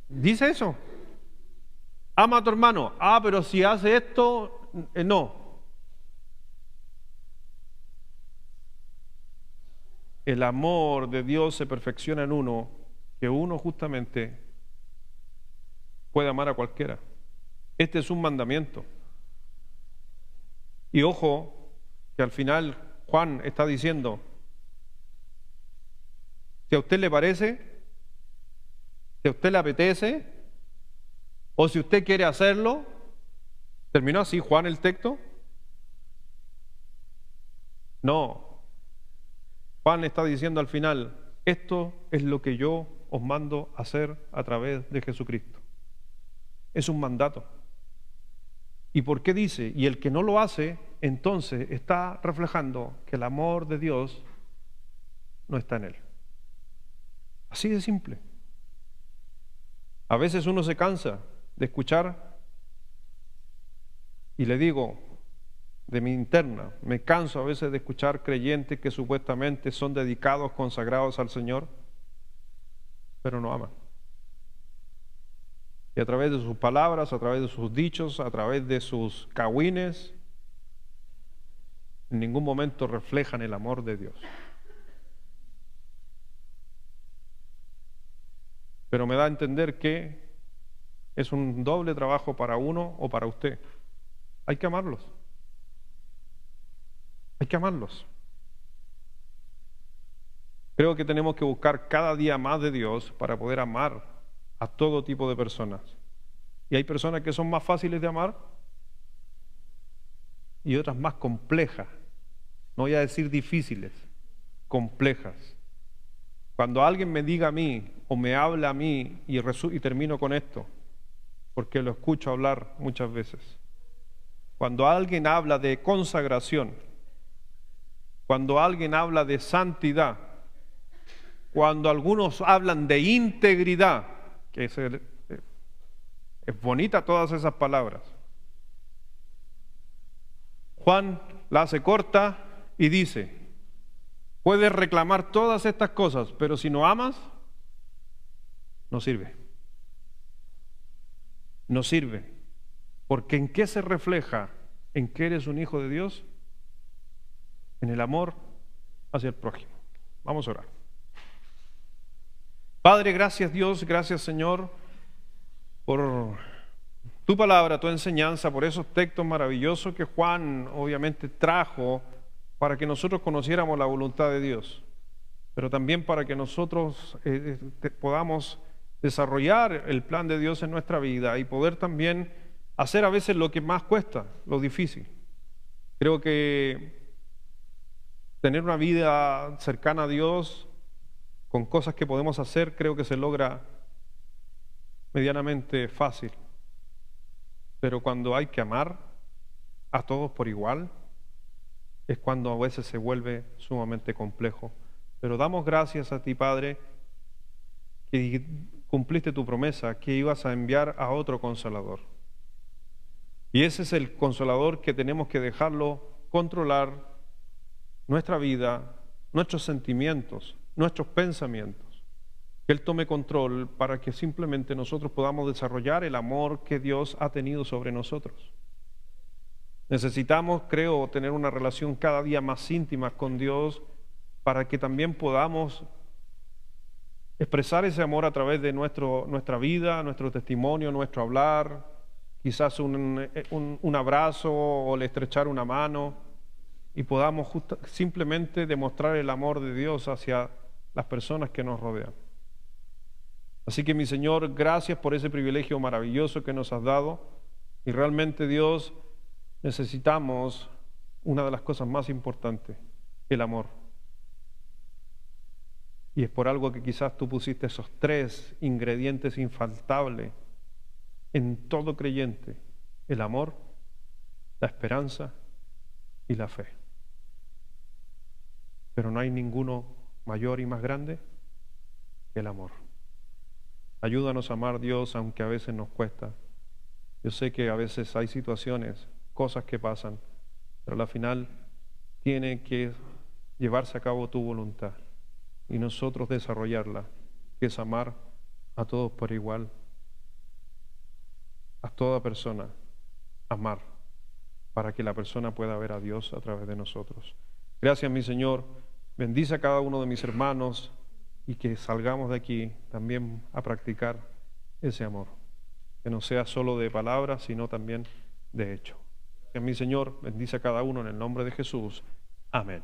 Dice eso. Ama a tu hermano. Pero si hace esto, no. El amor de Dios se perfecciona en uno, que uno justamente puede amar a cualquiera. Este es un mandamiento. Y ojo, que al final Juan está diciendo, si a usted le parece, si a usted le apetece, o si usted quiere hacerlo. ¿Terminó así Juan el texto? No. Juan está diciendo al final, esto es lo que yo os mando a hacer a través de Jesucristo. Es un mandato. ¿Y por qué dice? Y el que no lo hace, entonces está reflejando que el amor de Dios no está en él. Así de simple. A veces uno se cansa de escuchar, y le digo de mi interna, me canso a veces de escuchar creyentes que supuestamente son dedicados, consagrados al Señor, pero no aman. Y a través de sus palabras, a través de sus dichos, a través de sus cagüines, en ningún momento reflejan el amor de Dios. Pero me da a entender que es un doble trabajo para uno o para usted. Hay que amarlos. Hay que amarlos. Creo que tenemos que buscar cada día más de Dios para poder amar a todo tipo de personas. Y hay personas que son más fáciles de amar y otras más complejas. No voy a decir difíciles, complejas. Cuando alguien me diga a mí o me habla a mí, y termino con esto, porque lo escucho hablar muchas veces. Cuando alguien habla de consagración, cuando alguien habla de santidad, cuando algunos hablan de integridad, que es bonita todas esas palabras, Juan la hace corta y dice, puedes reclamar todas estas cosas, pero si no amas, no sirve. No sirve. Porque ¿en qué se refleja? ¿En que eres un hijo de Dios? En el amor hacia el prójimo. Vamos a orar. Padre, gracias Dios, gracias Señor por tu palabra, tu enseñanza, por esos textos maravillosos que Juan obviamente trajo para que nosotros conociéramos la voluntad de Dios, pero también para que nosotros podamos desarrollar el plan de Dios en nuestra vida y poder también hacer a veces lo que más cuesta, lo difícil. Creo que tener una vida cercana a Dios, con cosas que podemos hacer, creo que se logra medianamente fácil. Pero cuando hay que amar a todos por igual, es cuando a veces se vuelve sumamente complejo. Pero damos gracias a ti, Padre, que cumpliste tu promesa, que ibas a enviar a otro Consolador. Y ese es el Consolador que tenemos que dejarlo controlar nuestra vida, nuestros sentimientos, nuestros pensamientos. Que Él tome control para que simplemente nosotros podamos desarrollar el amor que Dios ha tenido sobre nosotros. Necesitamos, creo, tener una relación cada día más íntima con Dios para que también podamos expresar ese amor a través de nuestra vida, nuestro testimonio, nuestro hablar, quizás un abrazo o el estrechar una mano, y podamos simplemente demostrar el amor de Dios hacia las personas que nos rodean. Así que, mi Señor, gracias por ese privilegio maravilloso que nos has dado, y realmente, Dios, necesitamos una de las cosas más importantes, el amor. Y es por algo que quizás tú pusiste esos 3 ingredientes infaltables en todo creyente: el amor, la esperanza y la fe. Pero no hay ninguno mayor y más grande que el amor. Ayúdanos a amar a Dios, aunque a veces nos cuesta. Yo sé que a veces hay situaciones, cosas que pasan, pero al final tiene que llevarse a cabo tu voluntad y nosotros desarrollarla, que es amar a todos por igual, a toda persona, amar, para que la persona pueda ver a Dios a través de nosotros. Gracias, mi Señor. Bendice a cada uno de mis hermanos y que salgamos de aquí también a practicar ese amor, que no sea solo de palabras, sino también de hecho. Gracias, mi Señor. Bendice a cada uno en el nombre de Jesús. Amén.